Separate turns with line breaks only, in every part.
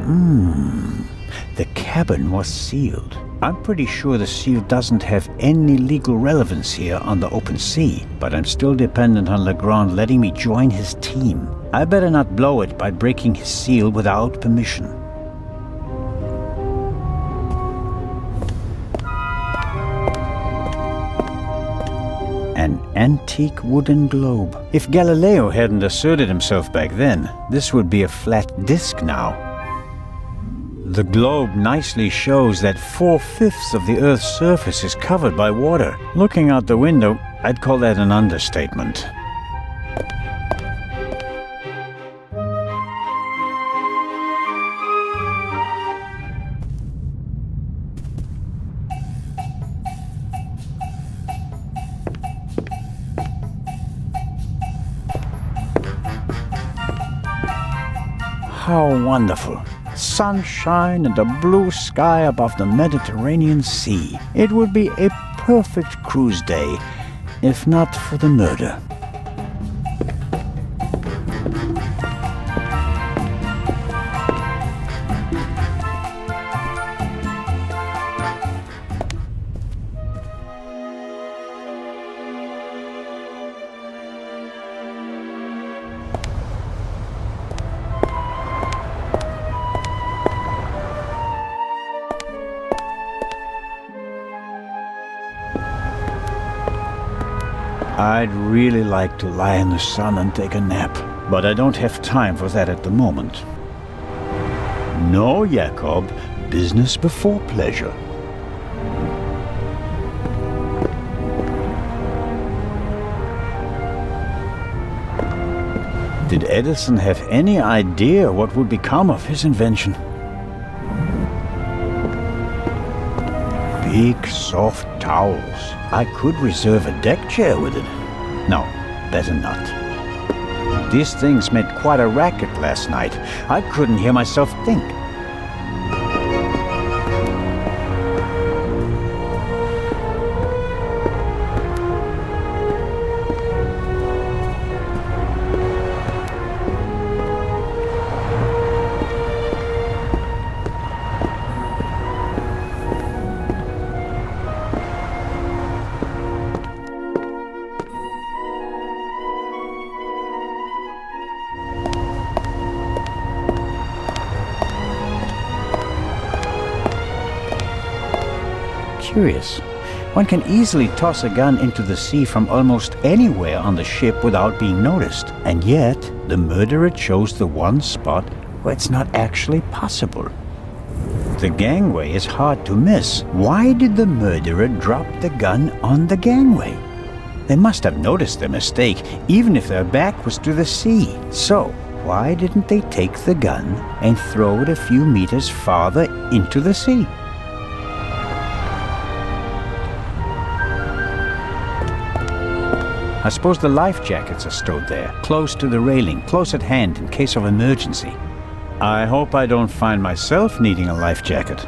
The cabin was sealed. I'm pretty sure the seal doesn't have any legal relevance here on the open sea, but I'm still dependent on Legrand letting me join his team. I better not blow it by breaking his seal without permission. An antique wooden globe. If Galileo hadn't asserted himself back then, this would be a flat disk now. The globe nicely shows that 4/5 of the Earth's surface is covered by water. Looking out the window, I'd call that an understatement. How wonderful! Sunshine and a blue sky above the Mediterranean Sea. It would be a perfect cruise day, if not for the murder. I'd really like to lie in the sun and take a nap, but I don't have time for that at the moment. No, Jacob, business before pleasure. Did Edison have any idea what would become of his invention? Big, soft towels. I could reserve a deck chair with it. No, better not. These things made quite a racket last night. I couldn't hear myself think. Curious. One can easily toss a gun into the sea from almost anywhere on the ship without being noticed. And yet, the murderer chose the one spot where it's not actually possible. The gangway is hard to miss. Why did the murderer drop the gun on the gangway? They must have noticed their mistake, even if their back was to the sea. So, why didn't they take the gun and throw it a few meters farther into the sea? I suppose the life jackets are stowed there, close to the railing, close at hand in case of emergency. I hope I don't find myself needing a life jacket.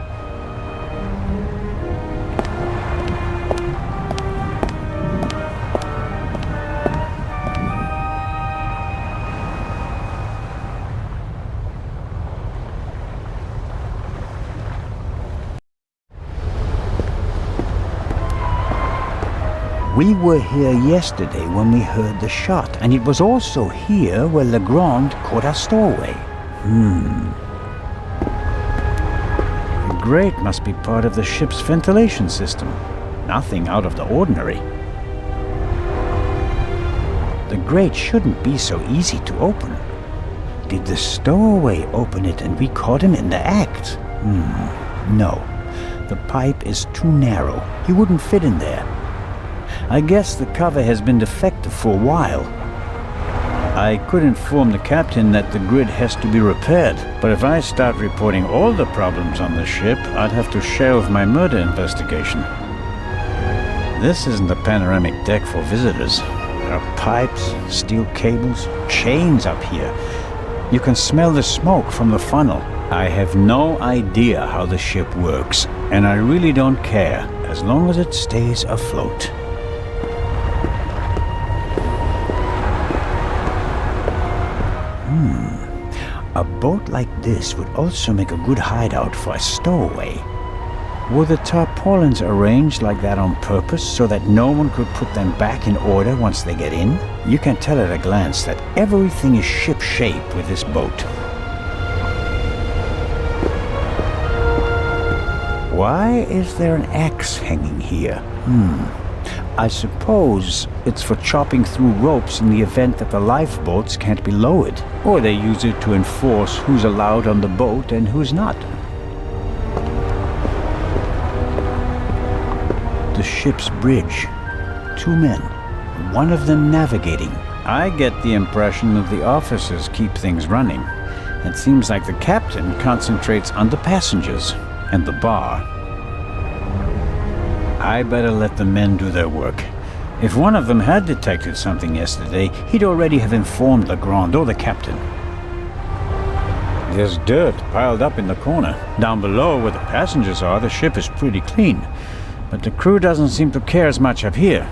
We were here yesterday when we heard the shot, and it was also here where Legrand caught our stowaway. The grate must be part of the ship's ventilation system. Nothing out of the ordinary. The grate shouldn't be so easy to open. Did the stowaway open it and we caught him in the act? No. The pipe is too narrow. He wouldn't fit in there. I guess the cover has been defective for a while. I could inform the captain that the grid has to be repaired, but if I start reporting all the problems on the ship, I'd have to shelve my murder investigation. This isn't a panoramic deck for visitors. There are pipes, steel cables, chains up here. You can smell the smoke from the funnel. I have no idea how the ship works, and I really don't care, as long as it stays afloat. A boat like this would also make a good hideout for a stowaway. Were the tarpaulins arranged like that on purpose so that no one could put them back in order once they get in? You can tell at a glance that everything is ship-shape with this boat. Why is there an axe hanging here? I suppose it's for chopping through ropes in the event that the lifeboats can't be lowered. Or they use it to enforce who's allowed on the boat and who's not. The ship's bridge. 2 men. One of them navigating. I get the impression that the officers keep things running. It seems like the captain concentrates on the passengers and the bar. I better let the men do their work. If one of them had detected something yesterday, he'd already have informed Legrand or the captain. There's dirt piled up in the corner. Down below where the passengers are, the ship is pretty clean. But the crew doesn't seem to care as much up here.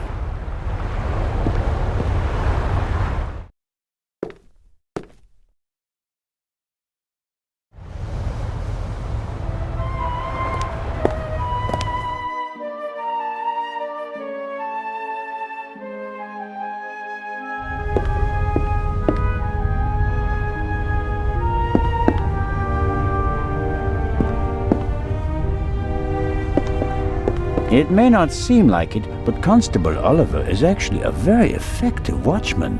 It may not seem like it, but Constable Oliver is actually a very effective watchman.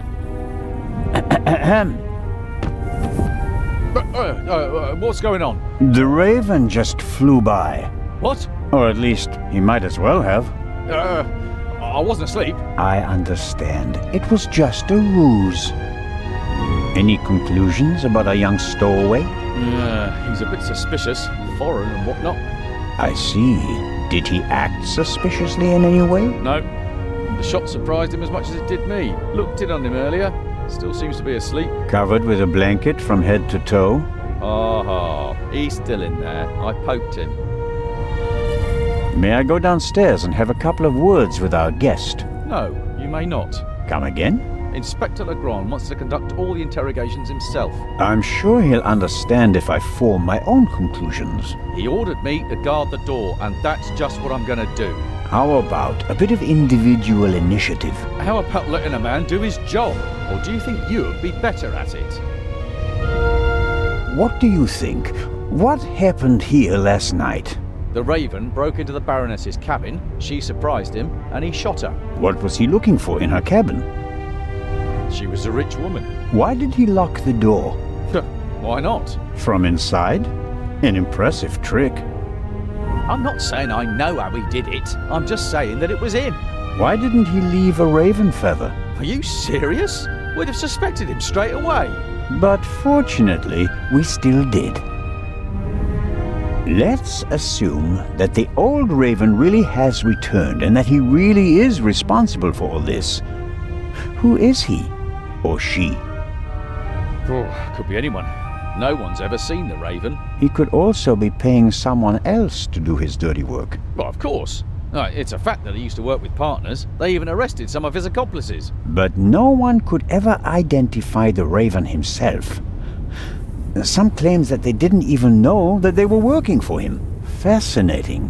What's going on?
The Raven just flew by.
What?
Or at least, he might as well have.
I wasn't asleep.
I understand. It was just a ruse. Any conclusions about a young stowaway?
He's a bit suspicious, foreign and whatnot.
I see. Did he act suspiciously in any way?
No. The shot surprised him as much as it did me. Looked in on him earlier. Still seems to be asleep.
Covered with a blanket from head to toe?
He's still in there. I poked him.
May I go downstairs and have a couple of words with our guest?
No, you may not.
Come again?
Inspector Legrand wants to conduct all the interrogations himself.
I'm sure he'll understand if I form my own conclusions.
He ordered me to guard the door, and that's just what I'm going to do.
How about a bit of individual initiative?
How about letting a man do his job? Or do you think you'd be better at it?
What do you think? What happened here last night?
The Raven broke into the Baroness's cabin, she surprised him, and he shot her.
What was he looking for in her cabin?
She was a rich woman.
Why did he lock the door?
Why not?
From inside? An impressive trick.
I'm not saying I know how he did it. I'm just saying that it was him.
Why didn't he leave a raven feather?
Are you serious? We'd have suspected him straight away.
But fortunately, we still did. Let's assume that the old raven really has returned and that he really is responsible for all this. Who is he? Or she?
Could be anyone. No one's ever seen the Raven.
He could also be paying someone else to do his dirty work.
Well, of course. It's a fact that he used to work with partners. They even arrested some of his accomplices.
But no one could ever identify the Raven himself. Some claims that they didn't even know that they were working for him. Fascinating.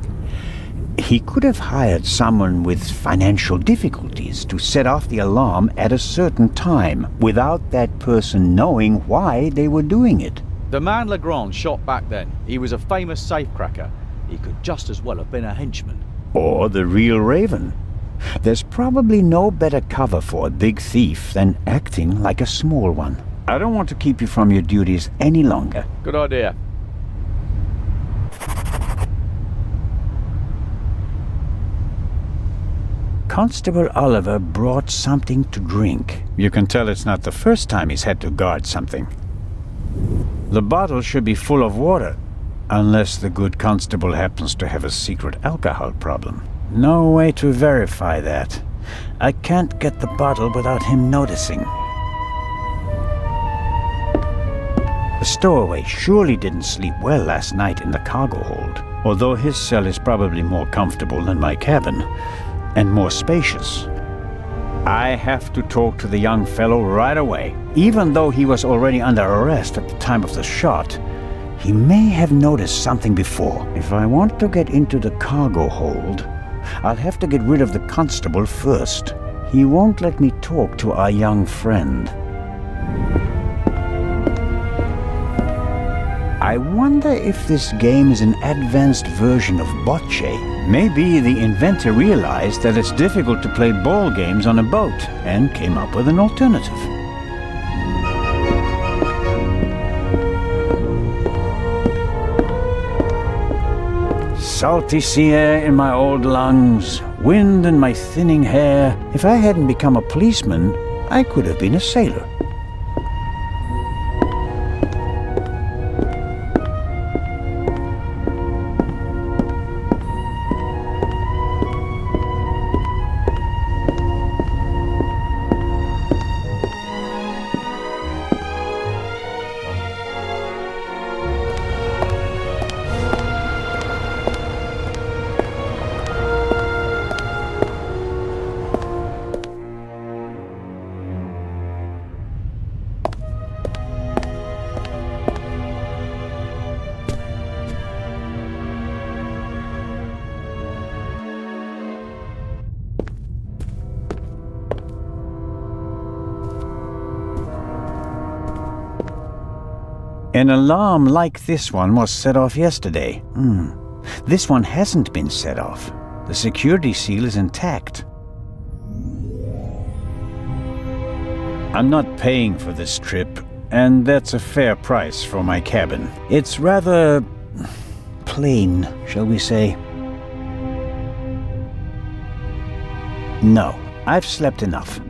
He could have hired someone with financial difficulties to set off the alarm at a certain time without that person knowing why they were doing it.
The man Legrand shot back then, he was a famous safecracker. He could just as well have been a henchman.
Or the real Raven. There's probably no better cover for a big thief than acting like a small one. I don't want to keep you from your duties any longer.
Good idea.
Constable Oliver brought something to drink. You can tell it's not the first time he's had to guard something. The bottle should be full of water, unless the good constable happens to have a secret alcohol problem. No way to verify that. I can't get the bottle without him noticing. The stowaway surely didn't sleep well last night in the cargo hold, although his cell is probably more comfortable than my cabin. And more spacious. I have to talk to the young fellow right away. Even though he was already under arrest at the time of the shot, he may have noticed something before. If I want to get into the cargo hold, I'll have to get rid of the constable first. He won't let me talk to our young friend. I wonder if this game is an advanced version of bocce. Maybe the inventor realized that it's difficult to play ball games on a boat and came up with an alternative. Salty sea air in my old lungs, wind in my thinning hair. If I hadn't become a policeman, I could have been a sailor. An alarm like this one was set off yesterday. This one hasn't been set off. The security seal is intact. I'm not paying for this trip, and that's a fair price for my cabin. It's rather plain, shall we say. No, I've slept enough.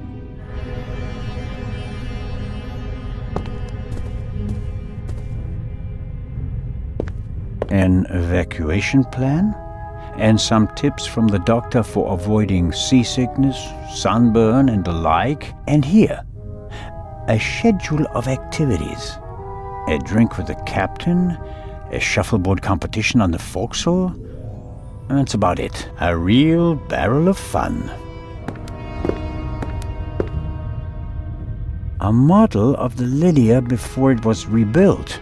An evacuation plan, and some tips from the doctor for avoiding seasickness, sunburn, and the like. And here, a schedule of activities. A drink with the captain, a shuffleboard competition on the forecastle. That's about it. A real barrel of fun. A model of the Lydia before it was rebuilt.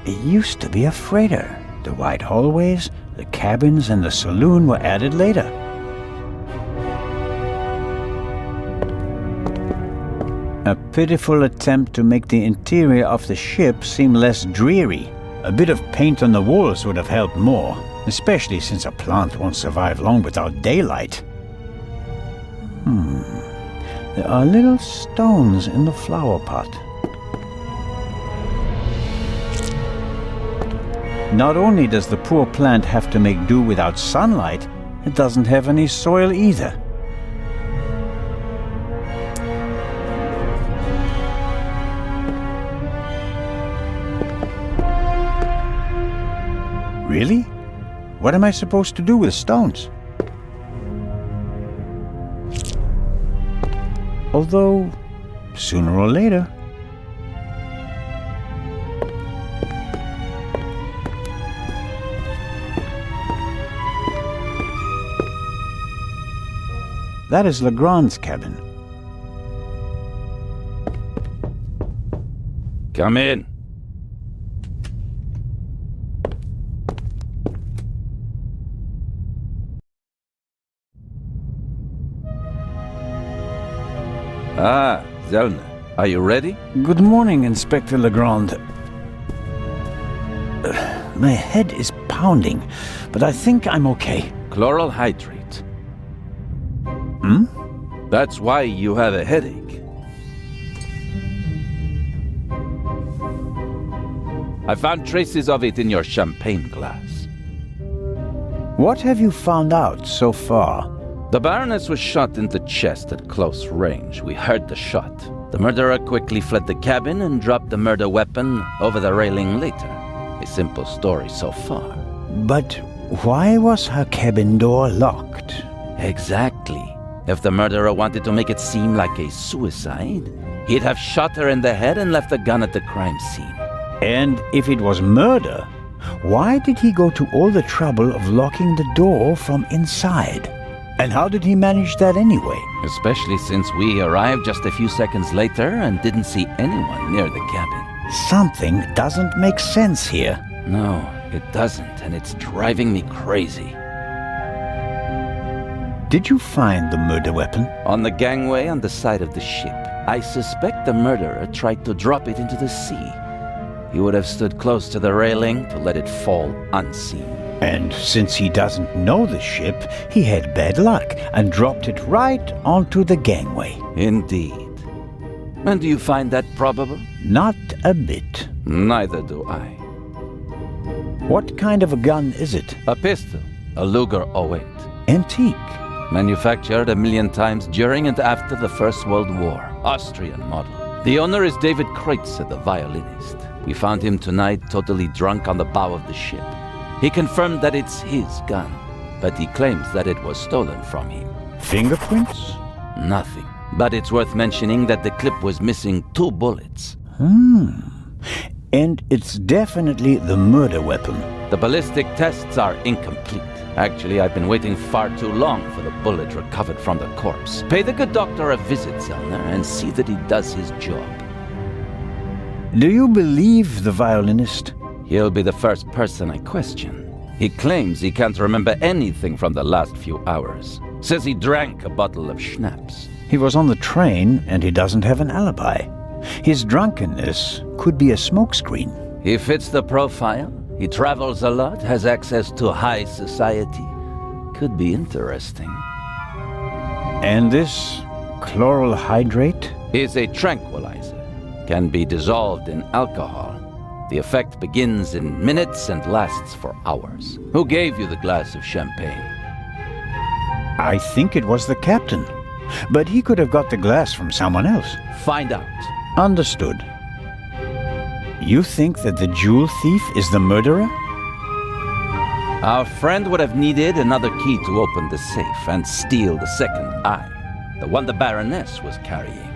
It used to be a freighter. The wide hallways, the cabins, and the saloon were added later. A pitiful attempt to make the interior of the ship seem less dreary. A bit of paint on the walls would have helped more, especially since a plant won't survive long without daylight. There are little stones in the flower pot. Not only does the poor plant have to make do without sunlight, it doesn't have any soil either. Really? What am I supposed to do with stones? Although, sooner or later... That is Legrand's cabin.
Come in. Ah, Zellner. Are you ready?
Good morning, Inspector Legrand. My head is pounding, but I think I'm okay.
Chloral hydrate. That's why you have a headache. I found traces of it in your champagne glass.
What have you found out so far?
The Baroness was shot in the chest at close range. We heard the shot. The murderer quickly fled the cabin and dropped the murder weapon over the railing later. A simple story so far.
But why was her cabin door locked?
Exactly. If the murderer wanted to make it seem like a suicide, he'd have shot her in the head and left the gun at the crime scene.
And if it was murder, why did he go to all the trouble of locking the door from inside? And how did he manage that anyway?
Especially since we arrived just a few seconds later and didn't see anyone near the cabin.
Something doesn't make sense here.
No, it doesn't, and it's driving me crazy.
Did you find the murder weapon?
On the gangway on the side of the ship. I suspect the murderer tried to drop it into the sea. He would have stood close to the railing to let it fall unseen.
And since he doesn't know the ship, he had bad luck and dropped it right onto the gangway.
Indeed. And do you find that probable?
Not a bit.
Neither do I.
What kind of a gun is it?
A pistol, a Luger 08.
Antique.
Manufactured 1,000,000 times during and after the First World War. Austrian model. The owner is David Kreutzer, the violinist. We found him tonight totally drunk on the bow of the ship. He confirmed that it's his gun, but he claims that it was stolen from him.
Fingerprints?
Nothing. But it's worth mentioning that the clip was missing 2 bullets.
And it's definitely the murder weapon.
The ballistic tests are incomplete. Actually, I've been waiting far too long for the bullet recovered from the corpse. Pay the good doctor a visit, Zellner, and see that he does his job.
Do you believe the violinist?
He'll be the first person I question. He claims he can't remember anything from the last few hours. Says he drank a bottle of schnapps.
He was on the train and he doesn't have an alibi. His drunkenness could be a smokescreen.
He fits the profile. He travels a lot, has access to high society. Could be interesting.
And this chloral hydrate?
Is a tranquilizer. Can be dissolved in alcohol. The effect begins in minutes and lasts for hours. Who gave you the glass of champagne?
I think it was the captain. But he could have got the glass from someone else.
Find out.
Understood. You think that the jewel thief is the murderer?
Our friend would have needed another key to open the safe and steal the second eye, the one the Baroness was carrying.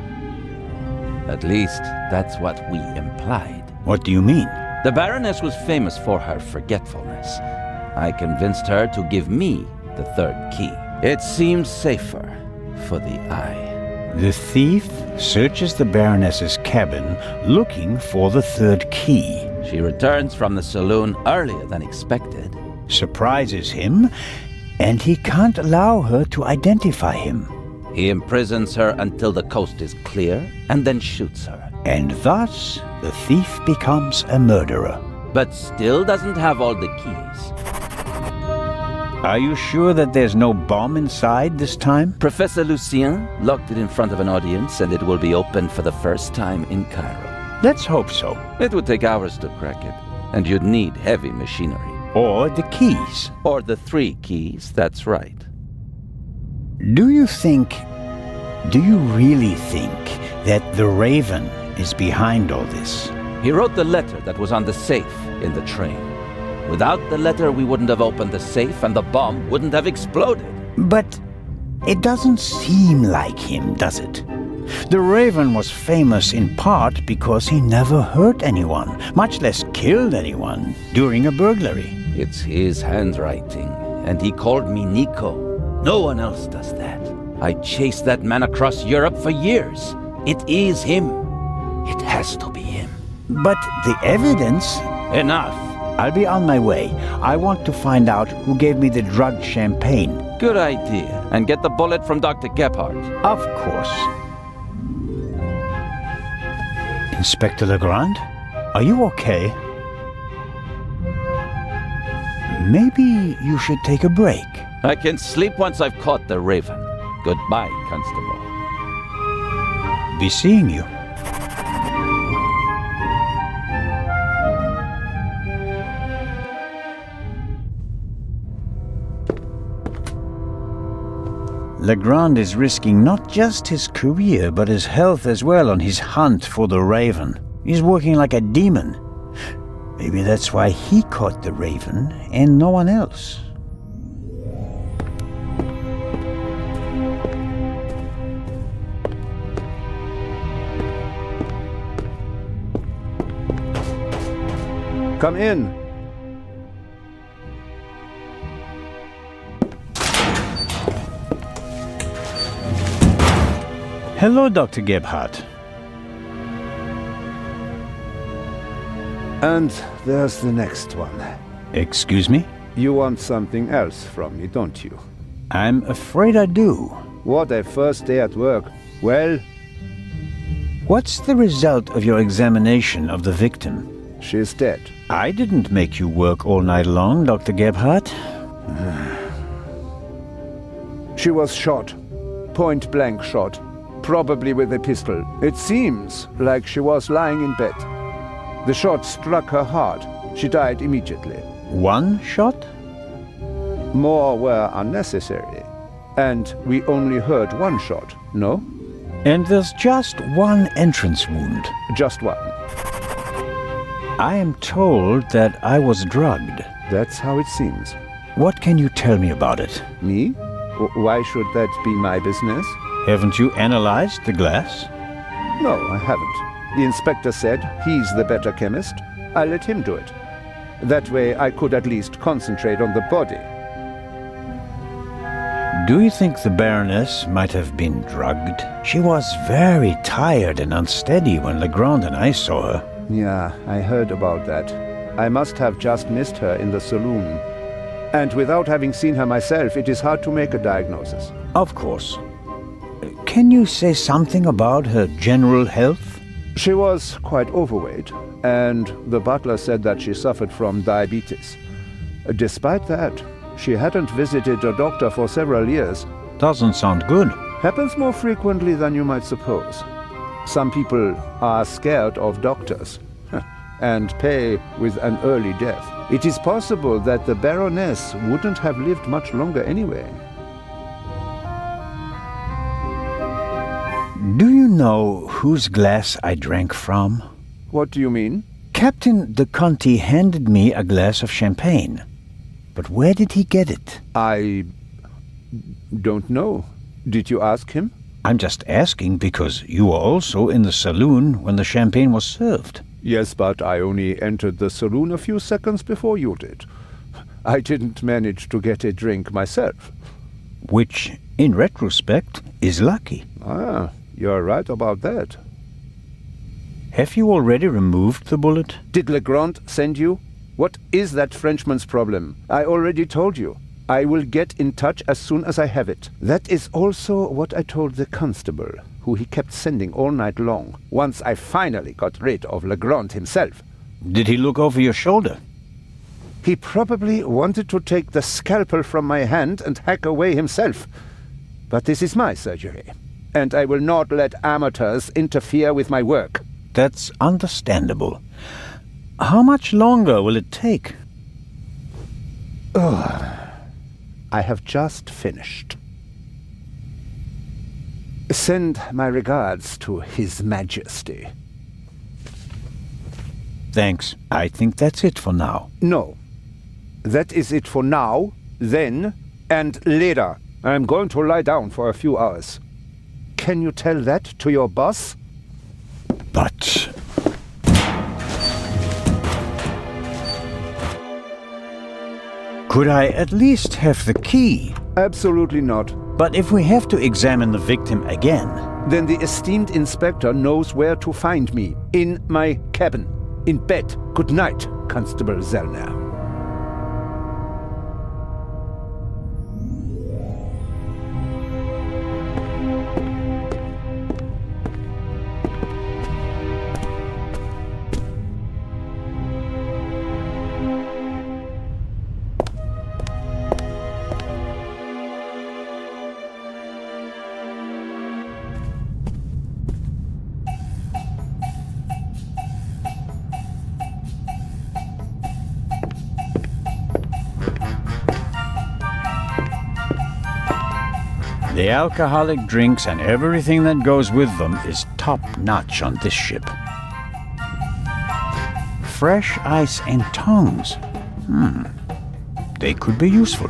At least, that's what we implied.
What do you mean?
The Baroness was famous for her forgetfulness. I convinced her to give me the third key. It seems safer for the eye.
The thief searches the Baroness's cabin looking for the third key.
She returns from the saloon earlier than expected.
Surprises him, and he can't allow her to identify him.
He imprisons her until the coast is clear, and then shoots her.
And thus, the thief becomes a murderer.
But still doesn't have all the keys.
Are you sure that there's no bomb inside this time?
Professor Lucien locked it in front of an audience, and it will be opened for the first time in Cairo.
Let's hope so.
It would take hours to crack it, and you'd need heavy machinery.
Or the keys.
Or the 3 keys, that's right.
Do you really think that the Raven is behind all this?
He wrote the letter that was on the safe in the train. Without the letter, we wouldn't have opened the safe and the bomb wouldn't have exploded.
But it doesn't seem like him, does it? The Raven was famous in part because he never hurt anyone, much less killed anyone, during a burglary.
It's his handwriting, and he called me Nico. No one else does that. I chased that man across Europe for years. It is him. It has to be him.
But the evidence...
Enough.
I'll be on my way. I want to find out who gave me the drugged champagne.
Good idea. And get the bullet from Dr. Gebhardt.
Of course. Inspector Legrand, are you okay? Maybe you should take a break.
I can sleep once I've caught the Raven. Goodbye, Constable.
Be seeing you. Legrand is risking not just his career, but his health as well on his hunt for the Raven. He's working like a demon. Maybe that's why he caught the Raven and no one else.
Come in.
Hello, Dr. Gebhardt.
And there's the next one.
Excuse me?
You want something else from me, don't you?
I'm afraid I do.
What a first day at work. Well,
What's the result of your examination of the victim?
she's dead.
I didn't make you work all night long, Dr. Gebhardt.
She was shot. Point-blank shot. Probably with a pistol. It seems like she was lying in bed. The shot struck her heart. She died immediately.
One shot?
More were unnecessary. And we only heard one shot, no?
And there's just one entrance wound.
Just one.
I am told that I was drugged.
That's how it seems.
What can you tell me about it?
Me? Why should that be my business?
Haven't you analyzed the glass?
No, I haven't. The inspector said he's the better chemist. I let him do it. That way I could at least concentrate on the body.
Do you think the Baroness might have been drugged? She was very tired and unsteady when Legrand and I saw her.
Yeah, I heard about that. I must have just missed her in the saloon. And without having seen her myself, it is hard to make a diagnosis.
Of course. Can you say something about her general health?
She was quite overweight, and the butler said that she suffered from diabetes. Despite that, she hadn't visited a doctor for several years.
Doesn't sound good.
Happens more frequently than you might suppose. Some people are scared of doctors and pay with an early death. It is possible that the Baroness wouldn't have lived much longer anyway.
Do you know whose glass I drank from?
What do you mean?
Captain de Conti handed me a glass of champagne. But where did he get it?
I don't know. Did you ask him?
I'm just asking because you were also in the saloon when the champagne was served.
Yes, but I only entered the saloon a few seconds before you did. I didn't manage to get a drink myself.
Which, in retrospect, is lucky.
Ah, you're right about that.
Have you already removed the bullet?
Did Legrand send you? What is that Frenchman's problem? I already told you. I will get in touch as soon as I have it. That is also what I told the constable, who he kept sending all night long, once I finally got rid of Legrand himself.
Did he look over your shoulder?
He probably wanted to take the scalpel from my hand and hack away himself. But this is my surgery, and I will not let amateurs interfere with my work.
That's understandable. How much longer will it take?
I have just finished. Send my regards to His Majesty.
Thanks. I think that's it for now.
No. That is it for now, then, and later. I'm going to lie down for a few hours. Can you tell that to your boss?
But... could I at least have the key?
Absolutely not.
But if we have to examine the victim again...
Then the esteemed inspector knows where to find me. In my cabin. In bed. Good night, Constable Zellner.
The alcoholic drinks and everything that goes with them is top-notch on this ship. Fresh ice and tongs. They could be useful.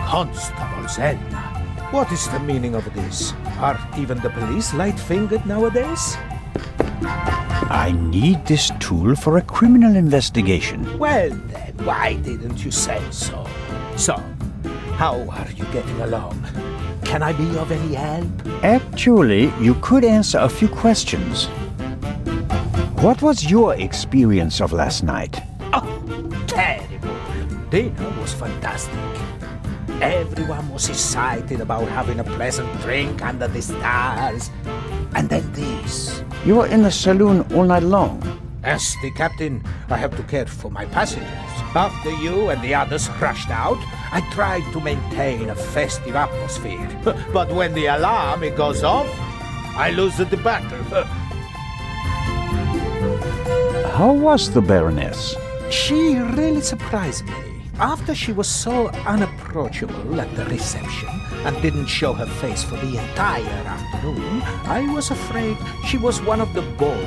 Constable Zellner, what is the meaning of this? Are even the police light-fingered nowadays?
I need this tool for a criminal investigation.
Well then, why didn't you say so? So, How are you getting along? Can I be of any help?
Actually, you could answer a few questions. What was your experience of last night?
Oh, terrible. Dinner was fantastic. Everyone was excited about having a pleasant drink under the stars. And then this.
You were in the saloon all night long.
As the captain, I have to care for my passengers. After you and the others crashed out, I tried to maintain a festive atmosphere. But when the alarm it goes off, I lose the battle.
How was the Baroness?
She really surprised me. After she was so unapproachable at the reception and didn't show her face for the entire afternoon, I was afraid she was one of the beaux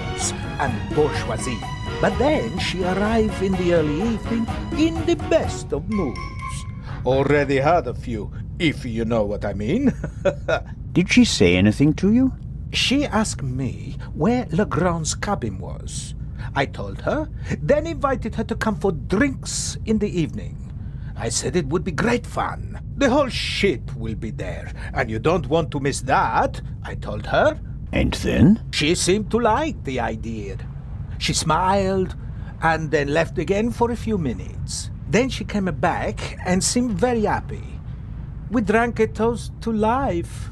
and bourgeoisie. But then she arrived in the early evening in the best of moods. Already had a few, if you know what I mean.
Did she say anything to you?
She asked me where Legrand's cabin was. I told her, then invited her to come for drinks in the evening. I said it would be great fun. The whole ship will be there, and you don't want to miss that, I told her.
And then?
She seemed to like the idea. She smiled, and then left again for a few minutes. Then she came back and seemed very happy. We drank a toast to life.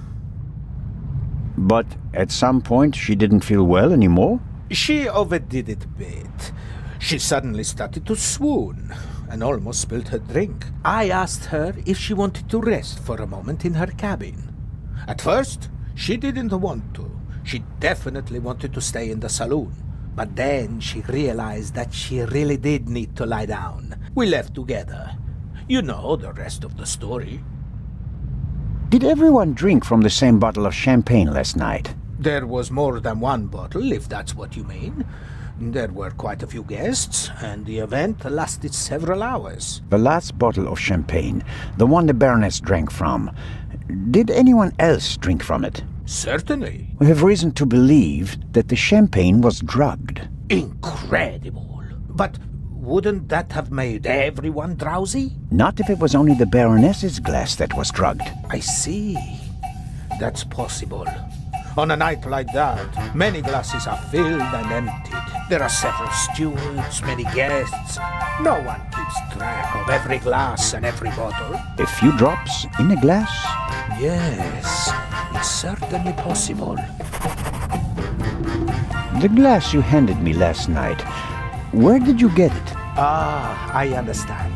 But at some point she didn't feel well anymore?
She overdid it a bit. She suddenly started to swoon and almost spilled her drink. I asked her if she wanted to rest for a moment in her cabin. At first, she didn't want to. She definitely wanted to stay in the saloon. But then she realized that she really did need to lie down. We left together. You know the rest of the story.
Did everyone drink from the same bottle of champagne last night?
There was more than one bottle, if that's what you mean. There were quite a few guests, and the event lasted several hours.
The last bottle of champagne, the one the Baroness drank from, did anyone else drink from it?
Certainly.
We have reason to believe that the champagne was drugged.
Incredible. But wouldn't that have made everyone drowsy?
Not if it was only the Baroness's glass that was drugged.
I see. That's possible. On a night like that, many glasses are filled and emptied. There are several stewards, many guests. No one keeps track of every glass and every bottle.
A few drops in a glass?
Yes, it's certainly possible.
The glass you handed me last night, where did you get it?
Ah, I understand.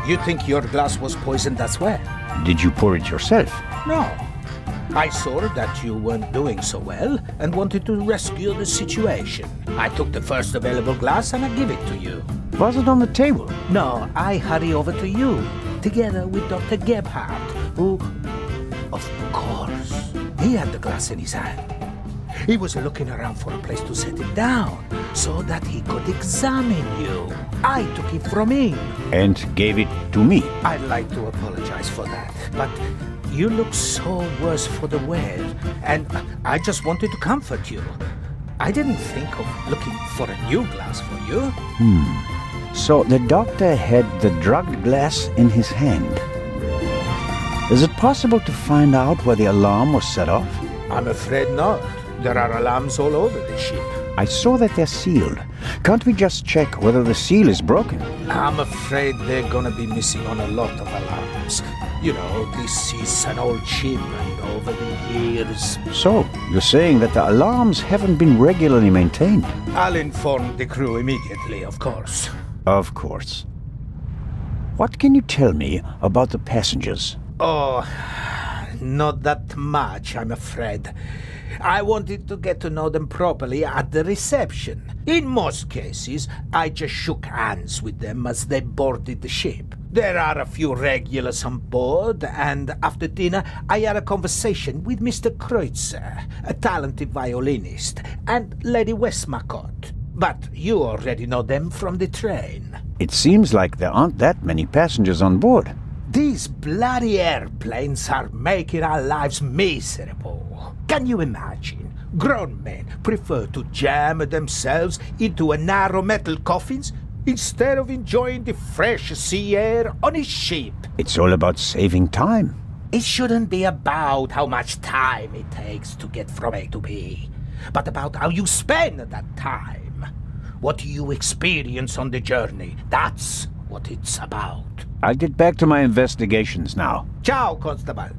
You think your glass was poisoned as well?
Did you pour it yourself?
No. I saw that you weren't doing so well and wanted to rescue the situation. I took the first available glass and I give it to you.
Was it on the table?
No, I hurry over to you, together with Dr. Gebhardt, who, of course, he had the glass in his hand. He was looking around for a place to set it down so that he could examine you. I took it from him.
And gave it to me.
I'd like to apologize for that, but you look so worse for the wear, and I just wanted to comfort you. I didn't think of looking for a new glass for you.
So the doctor had the drugged glass in his hand. Is it possible to find out where the alarm was set off?
I'm afraid not. There are alarms all over the ship.
I saw that they're sealed. Can't we just check whether the seal is broken?
I'm afraid they're gonna be missing on a lot of alarms. You know, this is an old ship, and over the years...
So, you're saying that the alarms haven't been regularly maintained?
I'll inform the crew immediately, of course.
Of course. What can you tell me about the passengers?
Oh, not that much, I'm afraid. I wanted to get to know them properly at the reception. In most cases, I just shook hands with them as they boarded the ship. There are a few regulars on board, and after dinner, I had a conversation with Mr. Kreutzer, a talented violinist, and Lady Westmacott. But you already know them from the train.
It seems like there aren't that many passengers on board.
These bloody airplanes are making our lives miserable. Can you imagine? Grown men prefer to jam themselves into a narrow metal coffins instead of enjoying the fresh sea air on his ship.
It's all about saving time.
It shouldn't be about how much time it takes to get from A to B, but about how you spend that time. What you experience on the journey, that's what it's about.
I'll get back to my investigations now.
Ciao, Constable.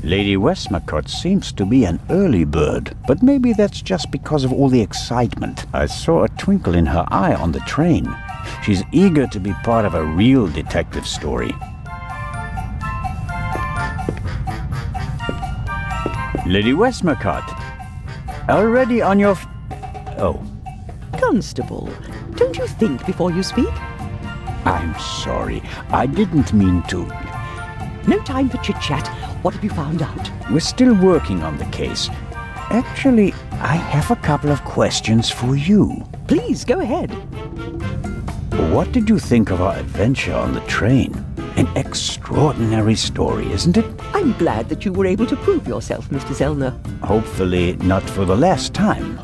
Lady Westmacott seems to be an early bird, but maybe that's just because of all the excitement. I saw a twinkle in her eye on the train. She's eager to be part of a real detective story. Lady Westmacott, already on your Oh.
Constable, don't you think before you speak?
I'm sorry. I didn't mean to.
No time for chit-chat. What have you found out?
We're still working on the case. Actually, I have a couple of questions for you.
Please, go ahead.
What did you think of our adventure on the train? An extraordinary story, isn't it?
I'm glad that you were able to prove yourself, Mr. Zellner.
Hopefully not for the last time.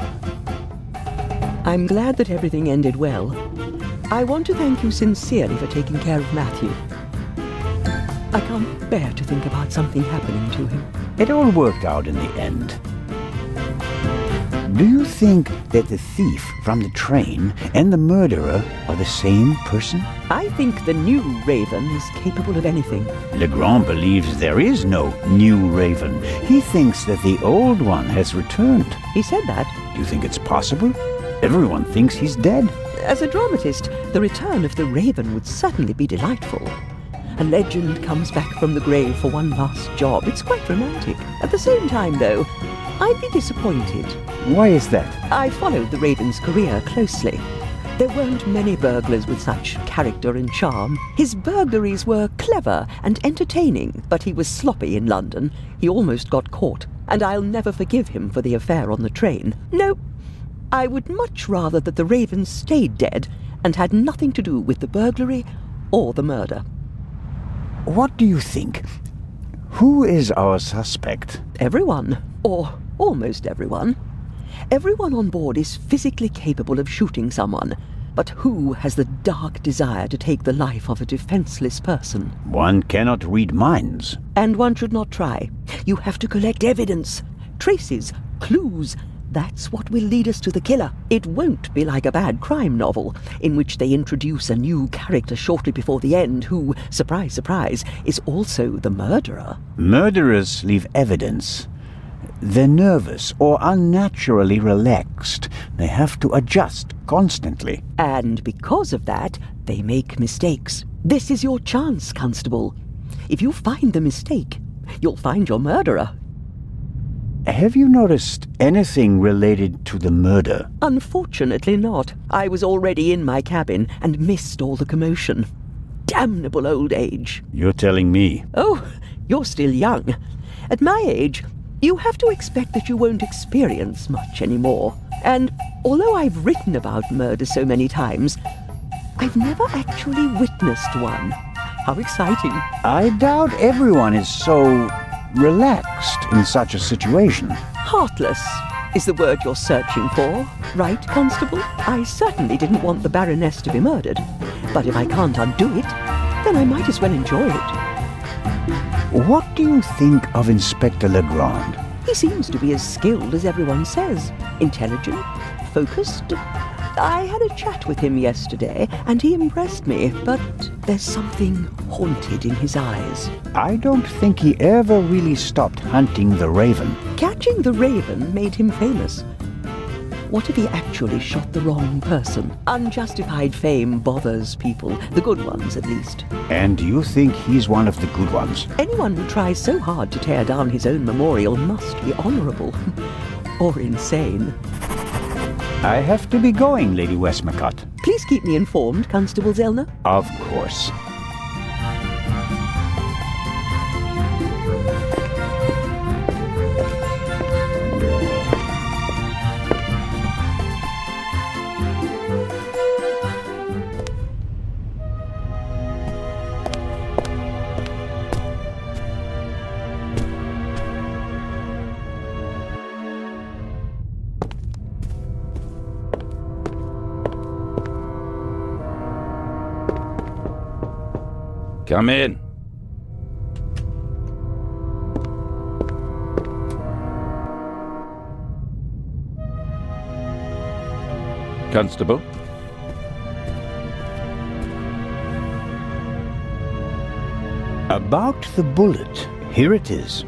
I'm glad that everything ended well. I want to thank you sincerely for taking care of Matthew. I can't bear to think about something happening to him.
It all worked out in the end. Do you think that the thief from the train and the murderer are the same person?
I think the new Raven is capable of anything.
Legrand believes there is no new Raven. He thinks that the old one has returned.
He said that.
Do you think it's possible? Everyone thinks he's dead.
As a dramatist, the return of the Raven would certainly be delightful. A legend comes back from the grave for one last job. It's quite romantic. At the same time, though, I'd be disappointed.
Why is that?
I followed the Raven's career closely. There weren't many burglars with such character and charm. His burglaries were clever and entertaining, but he was sloppy in London. He almost got caught, and I'll never forgive him for the affair on the train. No, I would much rather that the Raven stayed dead and had nothing to do with the burglary or the murder.
What do you think? Who is our suspect?
Everyone, or almost everyone. Everyone on board is physically capable of shooting someone, but who has the dark desire to take the life of a defenseless person?
One cannot read minds.
And one should not try. You have to collect evidence, traces, clues. That's what will lead us to the killer. It won't be like a bad crime novel, in which they introduce a new character shortly before the end who, surprise, surprise, is also the murderer.
Murderers leave evidence. They're nervous or unnaturally relaxed. They have to adjust constantly.
And because of that, they make mistakes. This is your chance, Constable. If you find the mistake, you'll find your murderer.
Have you noticed anything related to the murder?
Unfortunately not. I was already in my cabin and missed all the commotion. Damnable old age.
You're telling me.
Oh, you're still young. At my age, you have to expect that you won't experience much anymore. And although I've written about murder so many times, I've never actually witnessed one. How exciting.
I doubt everyone is so relaxed in such a situation.
Heartless is the word you're searching for, right, Constable? I certainly didn't want the Baroness to be murdered, but if I can't undo it, then I might as well enjoy it.
What do you think of Inspector Legrand?
He seems to be as skilled as everyone says. Intelligent, focused. I had a chat with him yesterday, and he impressed me, but there's something haunted in his eyes.
I don't think he ever really stopped hunting the Raven.
Catching the Raven made him famous. What if he actually shot the wrong person? Unjustified fame bothers people, the good ones at least.
And you think he's one of the good ones?
Anyone who tries so hard to tear down his own memorial must be honorable. Or insane.
I have to be going, Lady Westmacott.
Please keep me informed, Constable Zellner.
Of course.
Come in. Constable?
About the bullet. Here it is.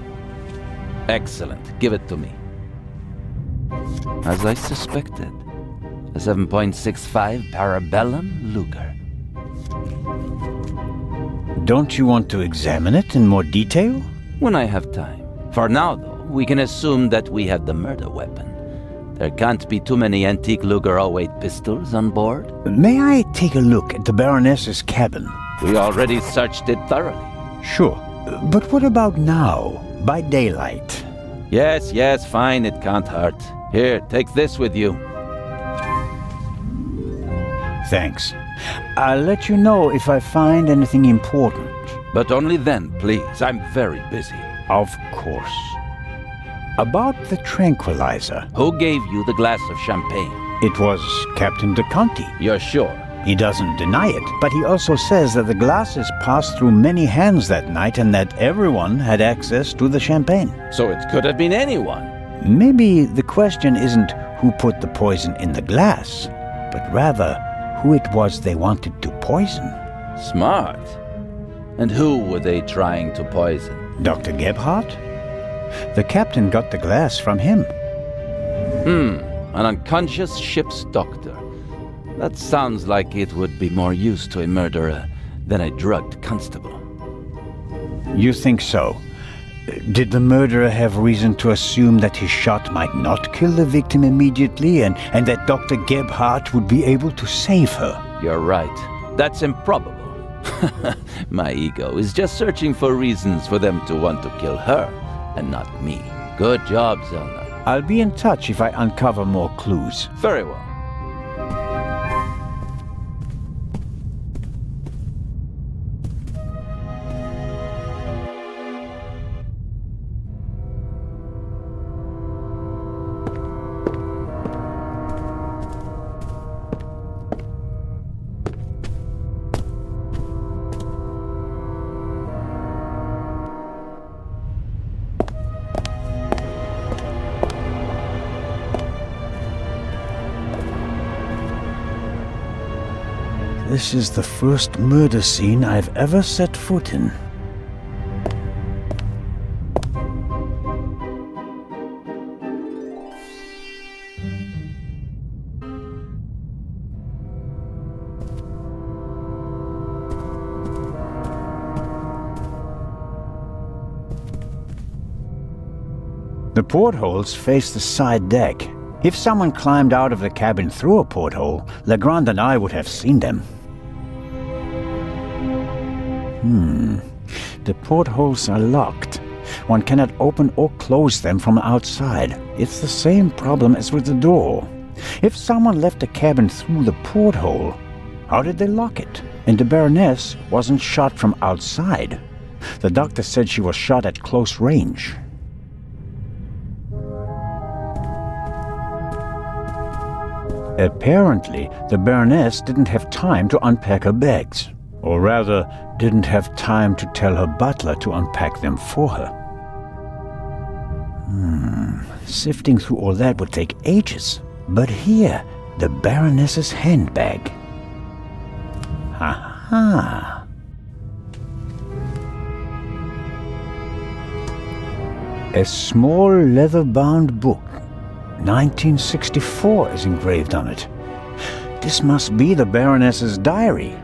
Excellent. Give it to me. As I suspected, a 7.65 Parabellum Luger.
Don't you want to examine it in more detail?
When I have time. For now, though, we can assume that we have the murder weapon. There can't be too many antique Luger 08 pistols on board.
May I take a look at the Baroness's cabin?
We already searched it thoroughly.
Sure. But what about now, by daylight?
Yes, fine, it can't hurt. Here, take this with you.
Thanks. I'll let you know if I find anything important.
But only then, please. I'm very busy.
Of course. About the tranquilizer.
Who gave you the glass of champagne?
It was Captain De Conti.
You're sure?
He doesn't deny it, but he also says that the glasses passed through many hands that night and that everyone had access to the champagne.
So it could have been anyone.
Maybe the question isn't who put the poison in the glass, but rather who it was they wanted to poison.
Smart. And who were they trying to poison?
Dr. Gebhardt? The captain got the glass from him.
An unconscious ship's doctor. That sounds like it would be more use to a murderer than a drugged constable.
You think so? Did the murderer have reason to assume that his shot might not kill the victim immediately and that Dr. Gebhardt would be able to save her?
You're right. That's improbable. My ego is just searching for reasons for them to want to kill her and not me. Good job, Zelna.
I'll be in touch if I uncover more clues.
Very well.
This is the first murder scene I've ever set foot in. The portholes face the side deck. If someone climbed out of the cabin through a porthole, Legrand and I would have seen them. The portholes are locked. One cannot open or close them from outside. It's the same problem as with the door. If someone left the cabin through the porthole, how did they lock it? And the Baroness wasn't shot from outside. The doctor said she was shot at close range. Apparently, the Baroness didn't have time to unpack her bags. Or rather, didn't have time to tell her butler to unpack them for her. Sifting through all that would take ages. But here, the Baroness's handbag. Ha-ha! A small leather-bound book. 1964 is engraved on it. This must be the Baroness's diary.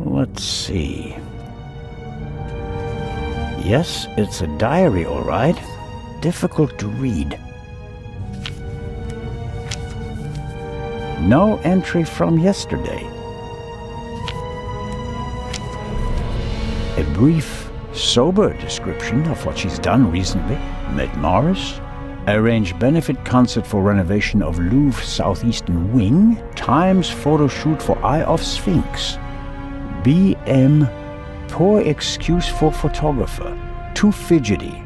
Let's see. Yes, it's a diary, all right. Difficult to read. No entry from yesterday. A brief, sober description of what she's done recently. Met Morris. Arranged benefit concert for renovation of Louvre Southeastern Wing. Times photo shoot for Eye of Sphinx. BM, poor excuse for photographer. Too fidgety.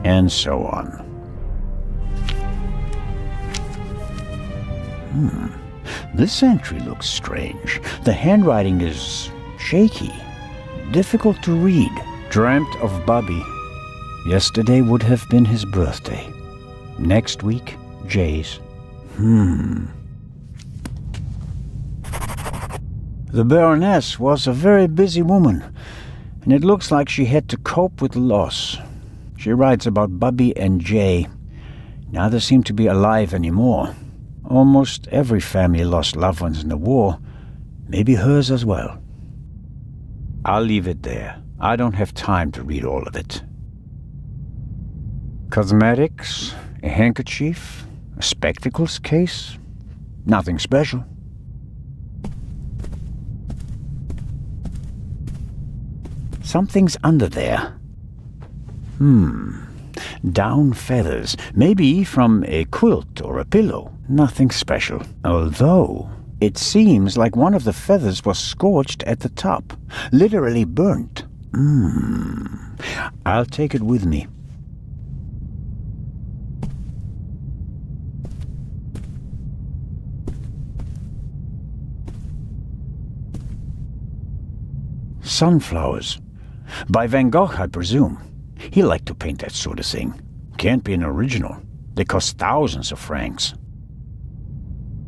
And so on. This entry looks strange. The handwriting is shaky, difficult to read. Dreamt of Bubby. Yesterday would have been his birthday. Next week, Jay's. The Baroness was a very busy woman, and it looks like she had to cope with loss. She writes about Bubby and Jay. Neither seem to be alive anymore. Almost every family lost loved ones in the war. Maybe hers as well. I'll leave it there. I don't have time to read all of it. Cosmetics, a handkerchief, a spectacles case. Nothing special. Something's under there. Down feathers, maybe from a quilt or a pillow. Nothing special. Although, it seems like one of the feathers was scorched at the top. Literally burnt. I'll take it with me. Sunflowers. By Van Gogh, I presume. He liked to paint that sort of thing. Can't be an original. They cost thousands of francs.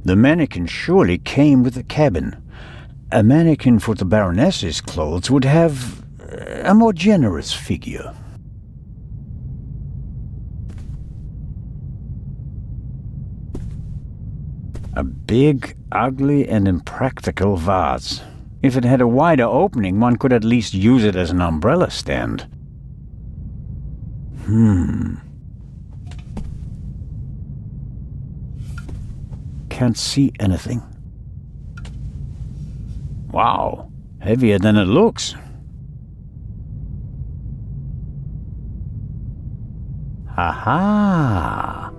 The mannequin surely came with the cabin. A mannequin for the Baroness's clothes would have a more generous figure. A big, ugly, and impractical vase. If it had a wider opening, one could at least use it as an umbrella stand. Can't see anything. Wow, heavier than it looks. Aha!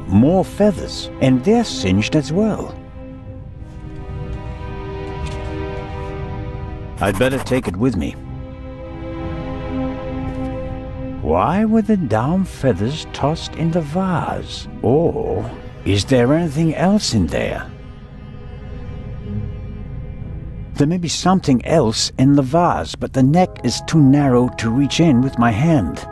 More feathers, and they're singed as well. I'd better take it with me. Why were the down feathers tossed in the vase? Or is there anything else in there? There may be something else in the vase, but the neck is too narrow to reach in with my hand.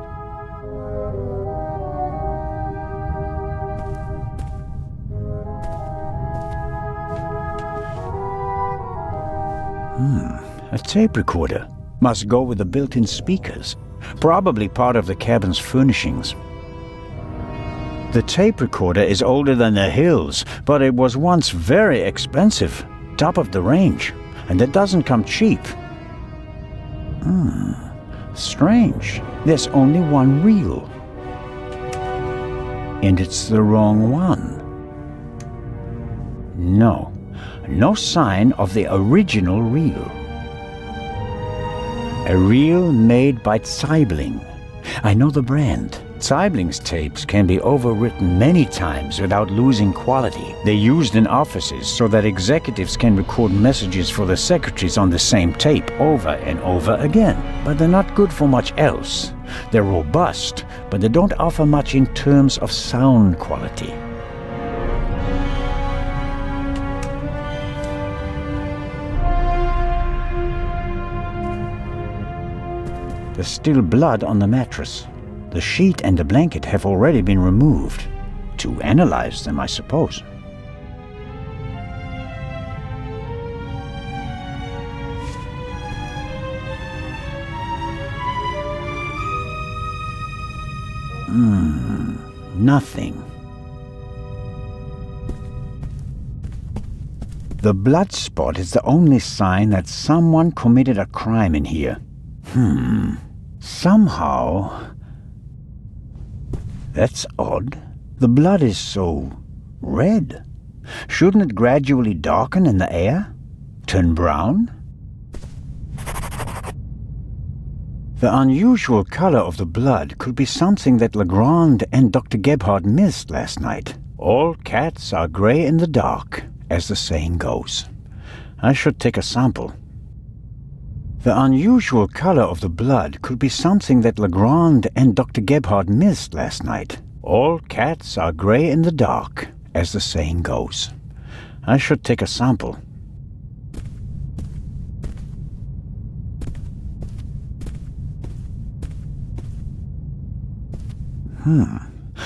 A tape recorder. Must go with the built-in speakers. Probably part of the cabin's furnishings. The tape recorder is older than the hills, but it was once very expensive. Top of the range. And it doesn't come cheap. Strange. There's only one reel. And it's the wrong one. No. No sign of the original reel. A reel made by Zeibling. I know the brand. Zeibling's tapes can be overwritten many times without losing quality. They're used in offices so that executives can record messages for the secretaries on the same tape over and over again. But they're not good for much else. They're robust, but they don't offer much in terms of sound quality. There's still blood on the mattress. The sheet and the blanket have already been removed. To analyze them, I suppose. Nothing. The blood spot is the only sign that someone committed a crime in here. Somehow... That's odd. The blood is so red. Shouldn't it gradually darken in the air? Turn brown? The unusual color of the blood could be something that Legrand and Dr. Gebhardt missed last night. All cats are gray in the dark, as the saying goes. I should take a sample. The unusual color of the blood could be something that Legrand and Dr. Gebhardt missed last night. All cats are gray in the dark, as the saying goes. I should take a sample.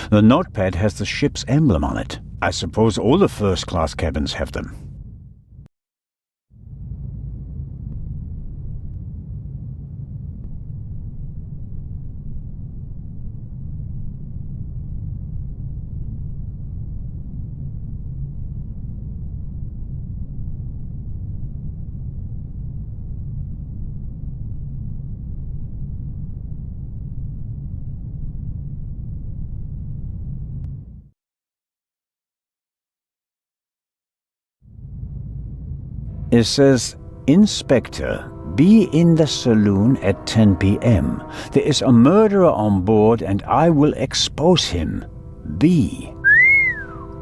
The notepad has the ship's emblem on it. I suppose all the first-class cabins have them. It says, Inspector, be in the saloon at 10 p.m. There is a murderer on board and I will expose him. B.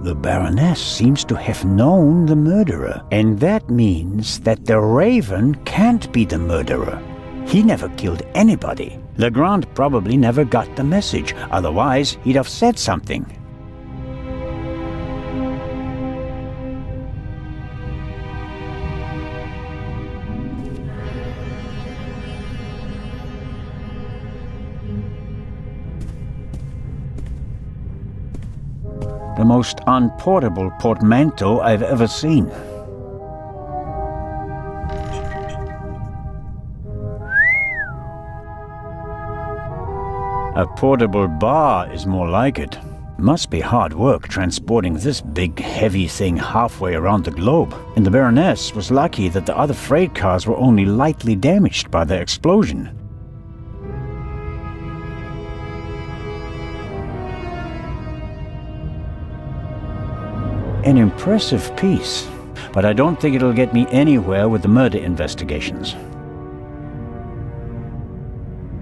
The Baroness seems to have known the murderer, and that means that the Raven can't be the murderer. He never killed anybody. Legrand probably never got the message, otherwise he'd have said something. The most unportable portmanteau I've ever seen. A portable bar is more like it. Must be hard work transporting this big, heavy thing halfway around the globe. And the Baroness was lucky that the other freight cars were only lightly damaged by the explosion. An impressive piece, but I don't think it'll get me anywhere with the murder investigations.